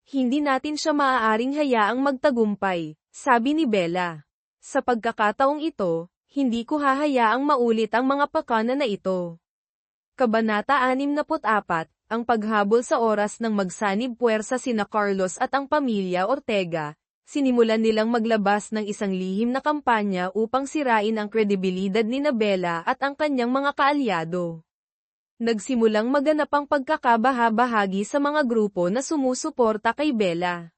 Speaker 1: Hindi natin siya maaaring hayaang magtagumpay, sabi ni Bella. Sa pagkakataong ito, hindi ko hahayaang maulit ang mga pakana na ito. Kabanata 64, ang paghabol sa oras ng magsanib puwersa sina Carlos at ang pamilya Ortega. Sinimulan nilang maglabas ng isang lihim na kampanya upang sirain ang kredibilidad ni Bella at ang kanyang mga kaalyado. Nagsimulang maganap ang pagkakabahabahagi sa mga grupo na sumusuporta kay Bella.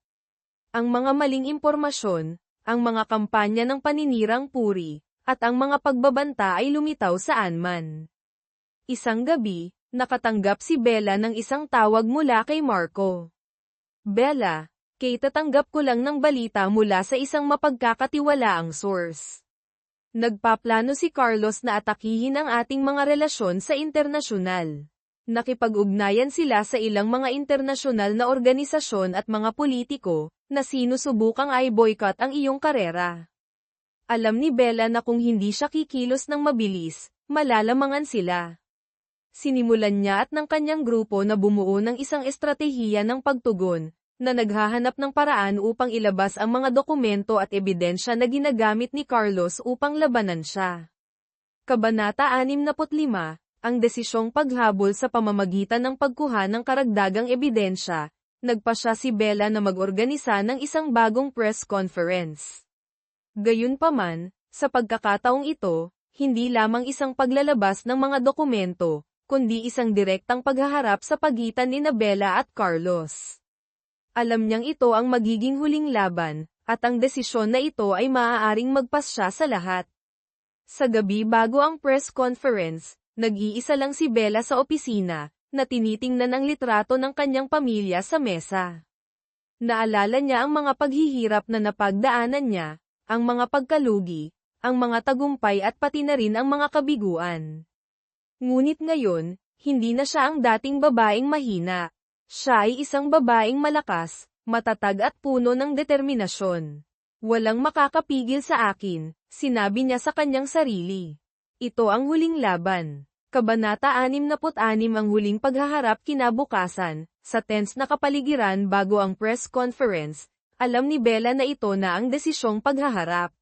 Speaker 1: Ang mga maling impormasyon, ang mga kampanya ng paninirang puri, at ang mga pagbabanta ay lumitaw saan man. Isang gabi, nakatanggap si Bella ng isang tawag mula kay Marco. Bella, tatanggap ko lang ng balita mula sa isang mapagkakatiwalaang source. Nagpaplano si Carlos na atakihin ang ating mga relasyon sa internasyonal. Nakipag-ugnayan sila sa ilang mga internasyonal na organisasyon at mga politiko, na sinusubukang i-boycott ang iyong karera. Alam ni Bella na kung hindi siya kikilos ng mabilis, malalamangan sila. Sinimulan niya at ng kanyang grupo na bumuo ng isang estratehiya ng pagtugon, na naghahanap ng paraan upang ilabas ang mga dokumento at ebidensya na ginagamit ni Carlos upang labanan siya. Kabanata 65, ang desisyong paghabol sa pamamagitan ng pagkuha ng karagdagang ebidensya, nagpasya si Bella na mag-organisa ng isang bagong press conference. Gayunpaman, sa pagkakataong ito, hindi lamang isang paglalabas ng mga dokumento, kundi isang direktang paghaharap sa pagitan ni Bella at Carlos. Alam niyang ito ang magiging huling laban, at ang desisyon na ito ay maaaring magpasya sa lahat. Sa gabi bago ang press conference, nag-iisa lang si Bella sa opisina, na tinitingnan ang litrato ng kanyang pamilya sa mesa. Naalala niya ang mga paghihirap na napagdaanan niya, ang mga pagkalugi, ang mga tagumpay at pati na rin ang mga kabiguan. Ngunit ngayon, hindi na siya ang dating babaeng mahina. Siya ay isang babaeng malakas, matatag at puno ng determinasyon. Walang makakapigil sa akin, sinabi niya sa kanyang sarili. Ito ang huling laban. Kabanata 66, ang huling paghaharap kinabukasan, sa tense na kapaligiran bago ang press conference. Alam ni Bella na ito na ang desisyong paghaharap.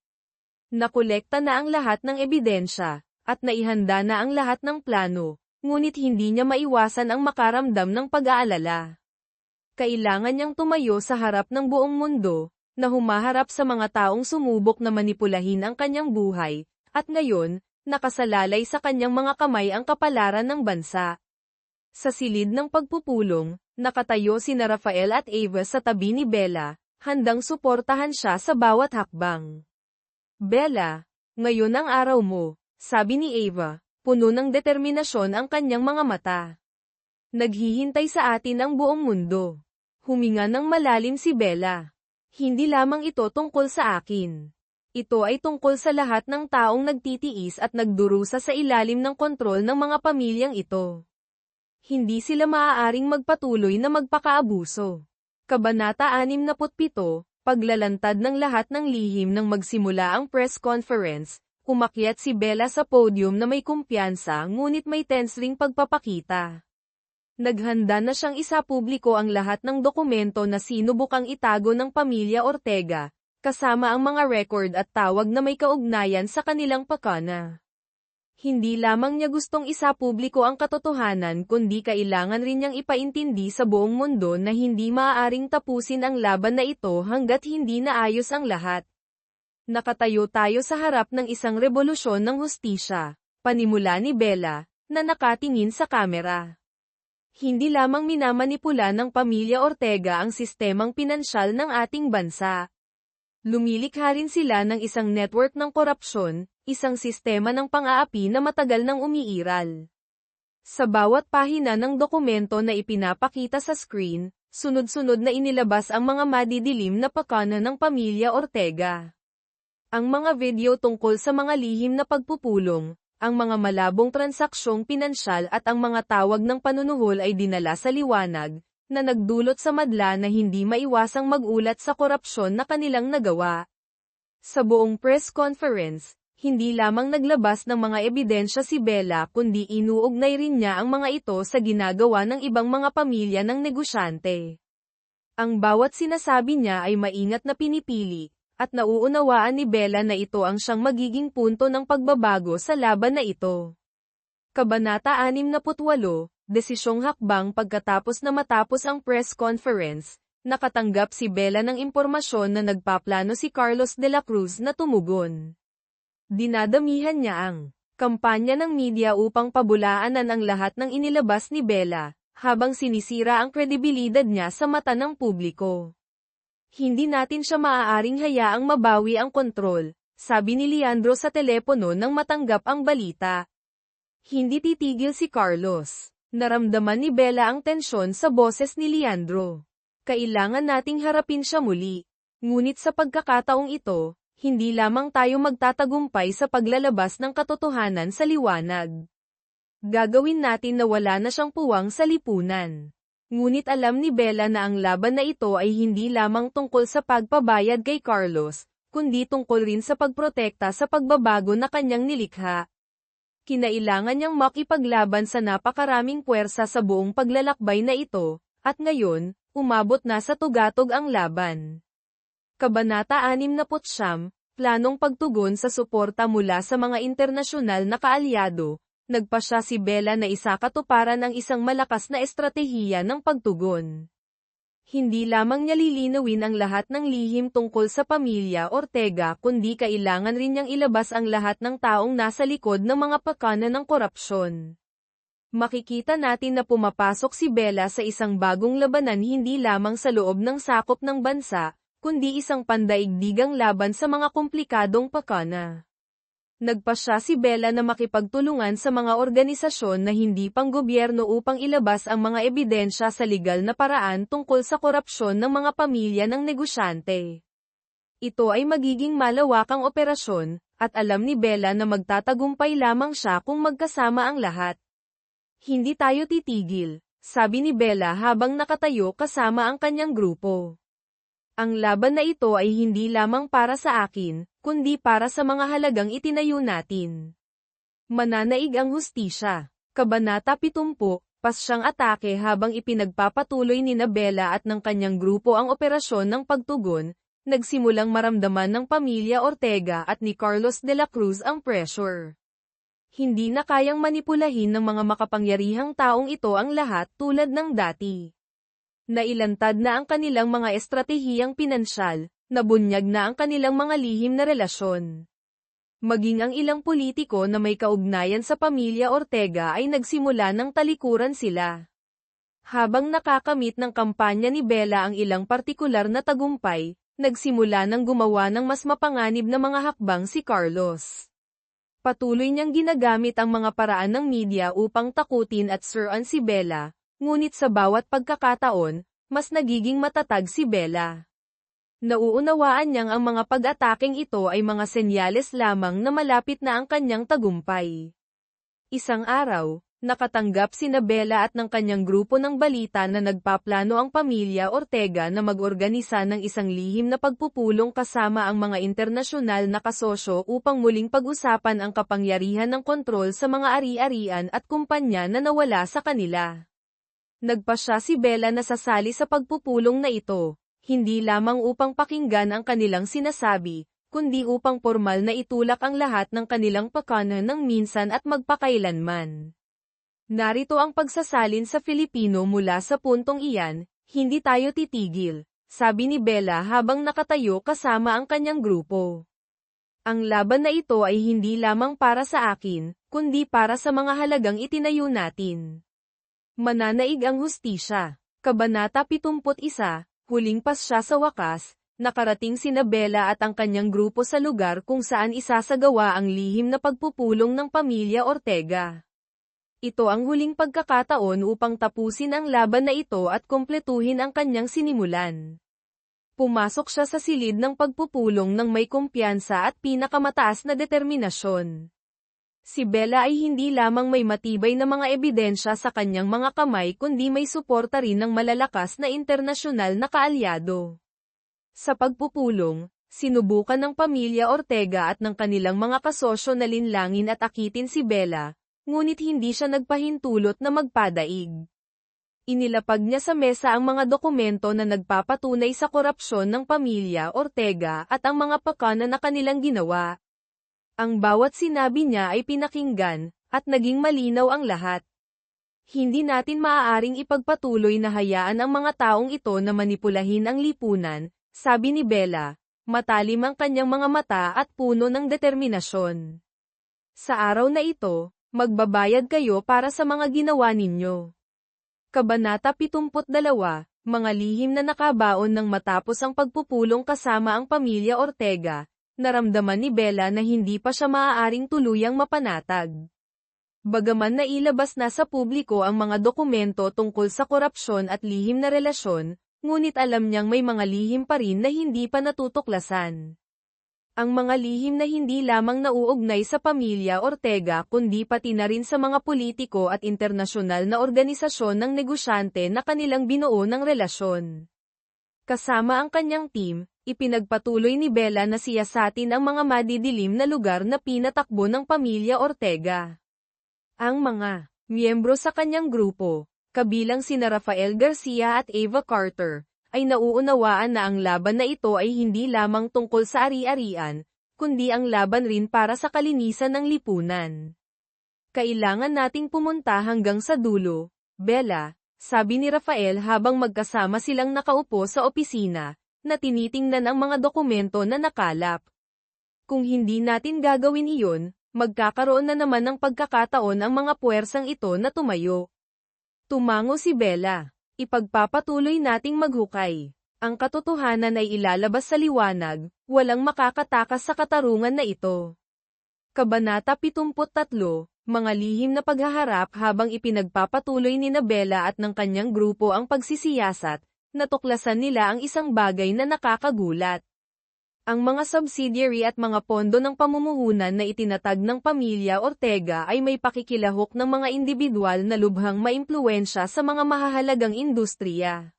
Speaker 1: Nakolekta na ang lahat ng ebidensya, at naihanda na ang lahat ng plano. Ngunit hindi niya maiwasan ang makaramdam ng pag-aalala. Kailangan niyang tumayo sa harap ng buong mundo, na humaharap sa mga taong sumubok na manipulahin ang kanyang buhay, at ngayon, nakasalalay sa kanyang mga kamay ang kapalaran ng bansa. Sa silid ng pagpupulong, nakatayo sina Rafael at Ava sa tabi ni Bella, handang suportahan siya sa bawat hakbang. Bella, ngayon ang araw mo, sabi ni Ava, puno ng determinasyon ang kanyang mga mata. Naghihintay sa atin ang buong mundo. Huminga ng malalim si Bella. Hindi lamang ito tungkol sa akin. Ito ay tungkol sa lahat ng taong nagtitiis at nagdurusa sa ilalim ng kontrol ng mga pamilyang ito. Hindi sila maaaring magpatuloy na magpakaabuso. Kabanata 67, paglalantad ng lahat ng lihim nang magsimula ang press conference, umakyat si Bella sa podium na may kumpiyansa ngunit may tense ring pagpapakita. Naghanda na siyang isapubliko ang lahat ng dokumento na sinubukang itago ng pamilya Ortega, kasama ang mga record at tawag na may kaugnayan sa kanilang pakana. Hindi lamang niya gustong isapubliko ang katotohanan kundi kailangan rin niyang ipaintindi sa buong mundo na hindi maaaring tapusin ang laban na ito hanggat hindi naayos ang lahat. Nakatayo tayo sa harap ng isang revolusyon ng hustisya, panimula ni Bella, na nakatingin sa kamera. Hindi lamang minamanipula ng pamilya Ortega ang sistemang pinansyal ng ating bansa. Lumilikha rin sila ng isang network ng korupsyon, isang sistema ng pang-aapi na matagal nang umiiral. Sa bawat pahina ng dokumento na ipinapakita sa screen, sunod-sunod na inilabas ang mga madidilim na pakana ng pamilya Ortega. Ang mga video tungkol sa mga lihim na pagpupulong, ang mga malabong transaksyong pinansyal at ang mga tawag ng panunuhol ay dinala sa liwanag, na nagdulot sa madla na hindi maiwasang magulat sa korupsyon na kanilang nagawa. Sa buong press conference, hindi lamang naglabas ng mga ebidensya si Bella kundi inuugnay rin niya ang mga ito sa ginagawa ng ibang mga pamilya ng negosyante. Ang bawat sinasabi niya ay maingat na pinipili, at nauunawaan ni Bella na ito ang siyang magiging punto ng pagbabago sa laban na ito. Kabanata 68, Desisyong hakbang. Pagkatapos na matapos ang press conference, nakatanggap si Bella ng impormasyon na nagpaplano si Carlos de la Cruz na tumugon. Dinadamihan niya ang kampanya ng media upang pabulaanan ang lahat ng inilabas ni Bella, habang sinisira ang kredibilidad niya sa mata ng publiko. Hindi natin siya maaaring hayaang mabawi ang kontrol, sabi ni Leandro sa telepono nang matanggap ang balita. Hindi titigil si Carlos. Naramdaman ni Bella ang tensyon sa boses ni Leandro. Kailangan nating harapin siya muli. Ngunit sa pagkakataong ito, hindi lamang tayo magtatagumpay sa paglalabas ng katotohanan sa liwanag. Gagawin natin na wala na siyang puwang sa lipunan. Ngunit alam ni Bella na ang laban na ito ay hindi lamang tungkol sa pagpabayad kay Carlos, kundi tungkol rin sa pagprotekta sa pagbabago na kanyang nilikha. Kinailangan niyang makipaglaban sa napakaraming puwersa sa buong paglalakbay na ito, at ngayon, umabot na sa tugatog ang laban. Kabanata 69, Planong pagtugon sa suporta mula sa mga internasyonal na kaalyado. Nagpasya si Bella na isakatuparan ang isang malakas na estratehiya ng pagtugon. Hindi lamang niya lilinawin ang lahat ng lihim tungkol sa pamilya Ortega kundi kailangan rin niyang ilabas ang lahat ng taong nasa likod ng mga pakana ng korupsyon. Makikita natin na pumapasok si Bella sa isang bagong labanan hindi lamang sa loob ng sakop ng bansa, kundi isang pandaigdigang laban sa mga komplikadong pakana. Nagpasya si Bella na makipagtulungan sa mga organisasyon na hindi panggobyerno upang ilabas ang mga ebidensya sa legal na paraan tungkol sa korupsyon ng mga pamilya ng negosyante. Ito ay magiging malawakang operasyon, at alam ni Bella na magtatagumpay lamang siya kung magkasama ang lahat. Hindi tayo titigil, sabi ni Bella habang nakatayo kasama ang kanyang grupo. Ang laban na ito ay hindi lamang para sa akin, kundi para sa mga halagang itinayo natin. Mananaig ang hustisya. Kabanata 70, Pasyang atake. Habang ipinagpapatuloy ni Bella at ng kanyang grupo ang operasyon ng pagtugon, nagsimulang maramdaman ng pamilya Ortega at ni Carlos de la Cruz ang pressure. Hindi na kayang manipulahin ng mga makapangyarihang taong ito ang lahat tulad ng dati. Nailantad na ang kanilang mga estratehiyang pinansyal, nabunyag na ang kanilang mga lihim na relasyon. Maging ang ilang politiko na may kaugnayan sa pamilya Ortega ay nagsimula ng talikuran sila. Habang nakakamit ng kampanya ni Bella ang ilang partikular na tagumpay, nagsimula ng gumawa ng mas mapanganib na mga hakbang si Carlos. Patuloy niyang ginagamit ang mga paraan ng media upang takutin at suruan si Bella, ngunit sa bawat pagkakataon, mas nagiging matatag si Bella. Nauunawaan niyang ang mga pag-ataking ito ay mga senyales lamang na malapit na ang kanyang tagumpay. Isang araw, nakatanggap sina Bella at ng kanyang grupo ng balita na nagpaplano ang pamilya Ortega na mag-organisa ng isang lihim na pagpupulong kasama ang mga internasyonal na kasosyo upang muling pag-usapan ang kapangyarihan ng kontrol sa mga ari-arian at kumpanya na nawala sa kanila. Nagpasya si Bella na sasali sa pagpupulong na ito, hindi lamang upang pakinggan ang kanilang sinasabi, kundi upang formal na itulak ang lahat ng kanilang pakanan ng minsan at magpakailanman. Narito ang pagsasalin sa Filipino mula sa puntong iyan, hindi tayo titigil, sabi ni Bella habang nakatayo kasama ang kanyang grupo. Ang laban na ito ay hindi lamang para sa akin, kundi para sa mga halagang itinayo natin. Mananaig ang hustisya. Kabanata 71, huling pasya sa wakas, nakarating sina Bella at ang kanyang grupo sa lugar kung saan isasagawa ang lihim na pagpupulong ng pamilya Ortega. Ito ang huling pagkakataon upang tapusin ang laban na ito at kumpletuhin ang kanyang sinimulan. Pumasok siya sa silid ng pagpupulong ng may kumpiyansa at pinakamataas na determinasyon. Si Bella ay hindi lamang may matibay na mga ebidensya sa kanyang mga kamay kundi may suporta rin ng malalakas na internasyonal na kaalyado. Sa pagpupulong, sinubukan ng pamilya Ortega at ng kanilang mga kasosyo na linlangin at akitin si Bella, ngunit hindi siya nagpahintulot na magpadaig. Inilapag niya sa mesa ang mga dokumento na nagpapatunay sa korupsyon ng pamilya Ortega at ang mga pakana na kanilang ginawa. Ang bawat sinabi niya ay pinakinggan, at naging malinaw ang lahat. Hindi natin maaaring ipagpatuloy na hayaan ang mga taong ito na manipulahin ang lipunan, sabi ni Bella, matalim ang kanyang mga mata at puno ng determinasyon. Sa araw na ito, magbabayad kayo para sa mga ginawa ninyo. Kabanata 72, mga lihim na nakabaon ng matapos ang pagpupulong kasama ang pamilya Ortega. Naramdaman ni Bella na hindi pa siya maaaring tuluyang mapanatag. Bagaman nailabas na sa publiko ang mga dokumento tungkol sa korupsyon at lihim na relasyon, ngunit alam niyang may mga lihim pa rin na hindi pa natutuklasan. Ang mga lihim na hindi lamang nauugnay sa pamilya Ortega kundi pati na rin sa mga politiko at internasyonal na organisasyon ng negosyante na kanilang binuo ng relasyon. Kasama ang kanyang team, ipinagpatuloy ni Bella na siyasatin ang mga madidilim na lugar na pinatakbo ng pamilya Ortega. Ang mga miyembro sa kanyang grupo, kabilang sina Rafael Garcia at Ava Carter, ay nauunawaan na ang laban na ito ay hindi lamang tungkol sa ari-arian, kundi ang laban rin para sa kalinisan ng lipunan. Kailangan nating pumunta hanggang sa dulo, Bella, sabi ni Rafael habang magkasama silang nakaupo sa opisina, na tinitingnan ang mga dokumento na nakalap. Kung hindi natin gagawin iyon, magkakaroon na naman ng pagkakataon ang mga puwersang ito na tumayo. Tumango si Bella. Ipagpapatuloy nating maghukay. Ang katotohanan ay ilalabas sa liwanag, walang makakatakas sa katarungan na ito. Kabanata 73, mga lihim na paghaharap habang ipinagpapatuloy ni Bella at ng kanyang grupo ang pagsisiyasat, natuklasan nila ang isang bagay na nakakagulat. Ang mga subsidiary at mga pondo ng pamumuhunan na itinatag ng pamilya Ortega ay may pakikilahok ng mga individual na lubhang maimpluwensya sa mga mahahalagang industriya.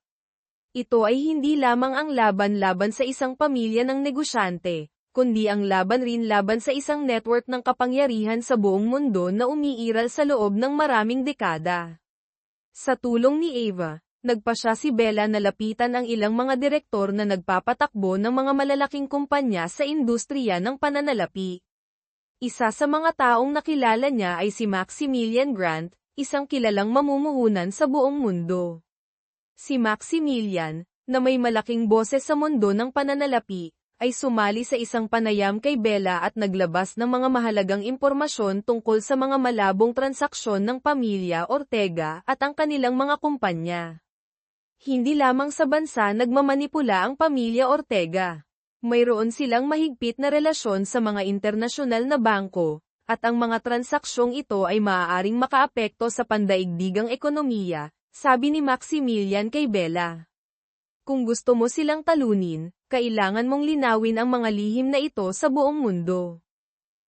Speaker 1: Ito ay hindi lamang ang laban-laban sa isang pamilya ng negosyante, kundi ang laban rin laban sa isang network ng kapangyarihan sa buong mundo na umiiral sa loob ng maraming dekada. Sa tulong ni Ava, nagpasya si Bella na lapitan ang ilang mga direktor na nagpapatakbo ng mga malalaking kumpanya sa industriya ng pananalapi. Isa sa mga taong nakilala niya ay si Maximilian Grant, isang kilalang mamumuhunan sa buong mundo. Si Maximilian, na may malaking boses sa mundo ng pananalapi, ay sumali sa isang panayam kay Bella at naglabas ng mga mahalagang impormasyon tungkol sa mga malabong transaksyon ng pamilya Ortega at ang kanilang mga kumpanya. Hindi lamang sa bansa nagmamanipula ang pamilya Ortega. Mayroon silang mahigpit na relasyon sa mga internasyonal na bangko, at ang mga transaksyong ito ay maaaring makaapekto sa pandaigdigang ekonomiya, sabi ni Maximilian kay Bella. Kung gusto mo silang talunin, kailangan mong linawin ang mga lihim na ito sa buong mundo.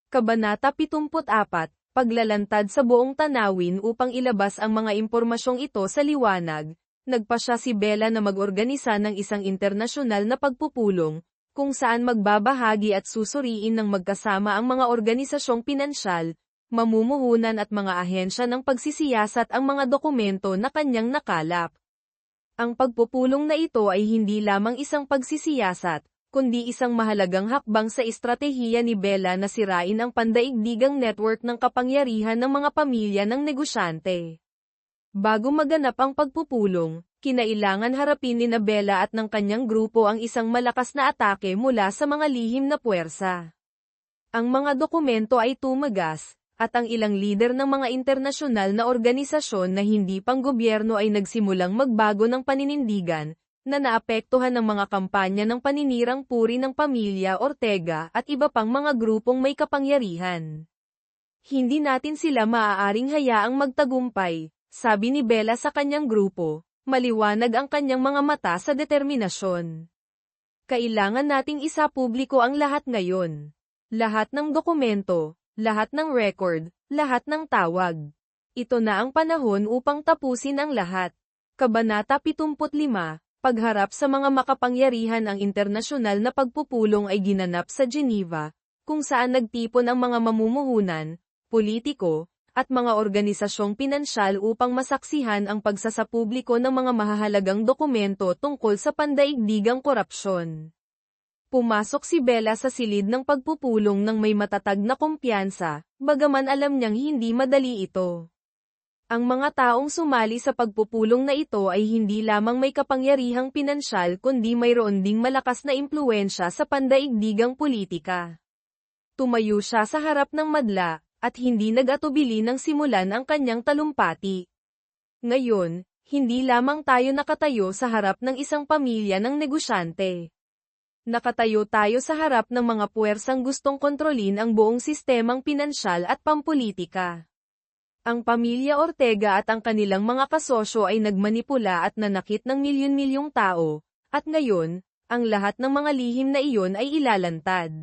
Speaker 1: Kabanata 74, Paglalantad sa buong tanawin upang ilabas ang mga impormasyong ito sa liwanag, nagpasya si Bella na mag-organisa ng isang internasyonal na pagpupulong, kung saan magbabahagi at susuriin ng magkasama ang mga organisasyong pinansyal, mamumuhunan at mga ahensya ng pagsisiyasat ang mga dokumento na kanyang nakalap. Ang pagpupulong na ito ay hindi lamang isang pagsisiyasat, kundi isang mahalagang hakbang sa estratehiya ni Bella na sirain ang pandaigdigang network ng kapangyarihan ng mga pamilya ng negosyante. Bago maganap ang pagpupulong, kinailangan harapin ni Bella at ng kanyang grupo ang isang malakas na atake mula sa mga lihim na puwersa. Ang mga dokumento ay tumagas, at ang ilang lider ng mga internasyonal na organisasyon na hindi panggobyerno ay nagsimulang magbago ng paninindigan, na naapektuhan ng mga kampanya ng paninirang puri ng pamilya Ortega at iba pang mga grupong may kapangyarihan. Hindi natin sila maaaring hayaang magtagumpay, sabi ni Bella sa kanyang grupo, maliwanag ang kanyang mga mata sa determinasyon. Kailangan nating isapubliko ang lahat ngayon. Lahat ng dokumento, lahat ng record, lahat ng tawag. Ito na ang panahon upang tapusin ang lahat. Kabanata 75, Pagharap sa mga makapangyarihan. Ang internasyonal na pagpupulong ay ginanap sa Geneva, kung saan nagtipon ang mga mamumuhunan, politiko, at mga organisasyong pinansyal upang masaksihan ang pagsasapubliko ng mga mahahalagang dokumento tungkol sa pandaigdigang korupsyon. Pumasok si Bella sa silid ng pagpupulong ng may matatag na kumpiyansa, bagaman alam niyang hindi madali ito. Ang mga taong sumali sa pagpupulong na ito ay hindi lamang may kapangyarihang pinansyal kundi mayroon ding malakas na impluwensya sa pandaigdigang politika. Tumayo siya sa harap ng madla, at hindi nag-atubili ng simulan ang kanyang talumpati. Ngayon, hindi lamang tayo nakatayo sa harap ng isang pamilya ng negosyante. Nakatayo tayo sa harap ng mga puwersang gustong kontrolin ang buong sistemang pinansyal at pampolitika. Ang pamilya Ortega at ang kanilang mga kasosyo ay nagmanipula at nanakit ng milyon-milyong tao, at ngayon, ang lahat ng mga lihim na iyon ay ilalantad.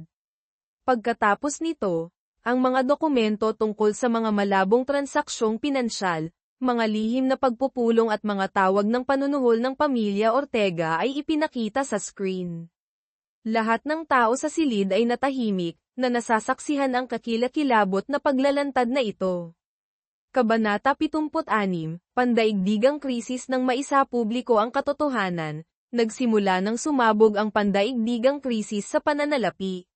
Speaker 1: Pagkatapos nito, ang mga dokumento tungkol sa mga malabong transaksyong pinansyal, mga lihim na pagpupulong at mga tawag ng panunuhol ng pamilya Ortega ay ipinakita sa screen. Lahat ng tao sa silid ay natahimik, na nasasaksihan ang kakilakilabot na paglalantad na ito. Kabanata 76, Pandaigdigang krisis. Nang maisapubliko ang katotohanan, nagsimula ng sumabog ang pandaigdigang krisis sa pananalapi.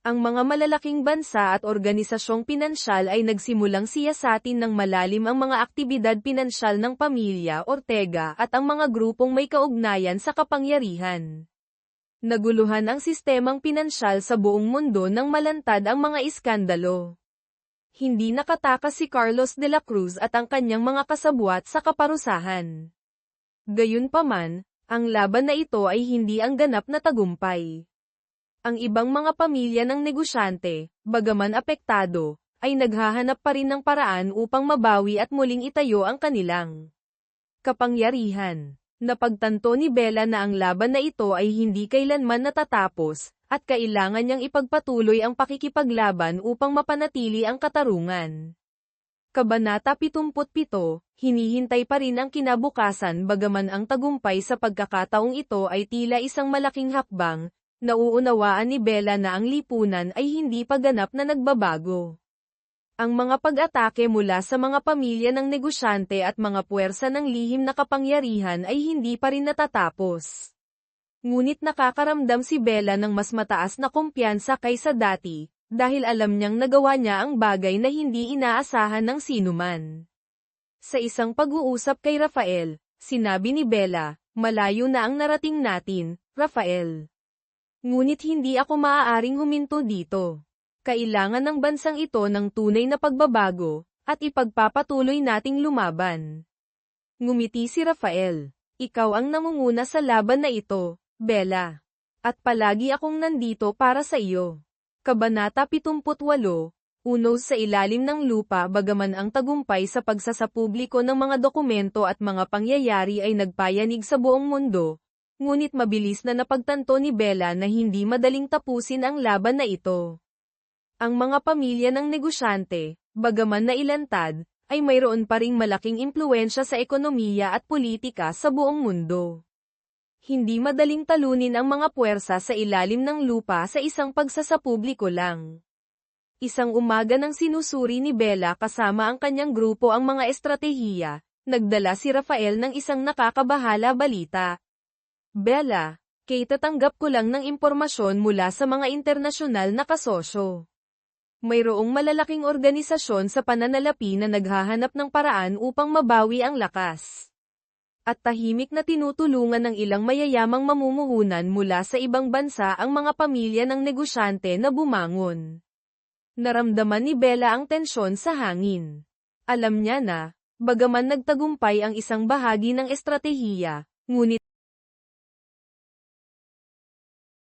Speaker 1: Ang mga malalaking bansa at organisasyong pinansyal ay nagsimulang siyasatin ng malalim ang mga aktibidad pinansyal ng pamilya Ortega at ang mga grupong may kaugnayan sa kapangyarihan. Naguluhan ang sistemang pinansyal sa buong mundo nang malantad ang mga iskandalo. Hindi nakatakas si Carlos de la Cruz at ang kanyang mga kasabwat sa kaparusahan. Gayunpaman, ang laban na ito ay hindi ang ganap na tagumpay. Ang ibang mga pamilya ng negosyante, bagaman apektado, ay naghahanap pa rin ng paraan upang mabawi at muling itayo ang kanilang kapangyarihan. Napagtanto ni Bella na ang laban na ito ay hindi kailanman natatapos, at kailangan niyang ipagpatuloy ang pakikipaglaban upang mapanatili ang katarungan. Kabanata 77, Hinihintay pa rin ang kinabukasan. Bagaman ang tagumpay sa pagkakataong ito ay tila isang malaking hakbang, nauunawaan ni Bella na ang lipunan ay hindi pa ganap na nagbabago. Ang mga pag-atake mula sa mga pamilya ng negosyante at mga puwersa ng lihim na kapangyarihan ay hindi pa rin natatapos. Ngunit nakakaramdam si Bella ng mas mataas na kumpiyansa kaysa dati, dahil alam niyang nagawa niya ang bagay na hindi inaasahan ng sinuman. Sa isang pag-uusap kay Rafael, sinabi ni Bella, "Malayo na ang narating natin, Rafael. Ngunit hindi ako maaaring huminto dito. Kailangan ng bansang ito ng tunay na pagbabago, at ipagpapatuloy nating lumaban. Ngumiti si Rafael. Ikaw ang nangunguna sa laban na ito, Bella. At palagi akong nandito para sa iyo. Kabanata 78, Unos sa ilalim ng lupa. Bagaman ang tagumpay sa pagsasapubliko ng mga dokumento at mga pangyayari ay nagpayanig sa buong mundo, ngunit mabilis na napagtanto ni Bella na hindi madaling tapusin ang laban na ito. Ang mga pamilya ng negosyante, bagaman nailantad, ay mayroon pa ring malaking impluwensya sa ekonomiya at politika sa buong mundo. Hindi madaling talunin ang mga puwersa sa ilalim ng lupa sa isang pagsasapubliko lang. Isang umaga nang sinusuri ni Bella kasama ang kanyang grupo ang mga estratehiya, nagdala si Rafael ng isang nakakabahala balita. Bella, tatanggap ko lang ng impormasyon mula sa mga internasyonal na kasosyo. Mayroong malalaking organisasyon sa pananalapi na naghahanap ng paraan upang mabawi ang lakas. At tahimik na tinutulungan ng ilang mayayamang mamumuhunan mula sa ibang bansa ang mga pamilya ng negosyante na bumangon. Naramdaman ni Bella ang tensyon sa hangin. Alam niya na, bagaman nagtagumpay ang isang bahagi ng estratehiya, ngunit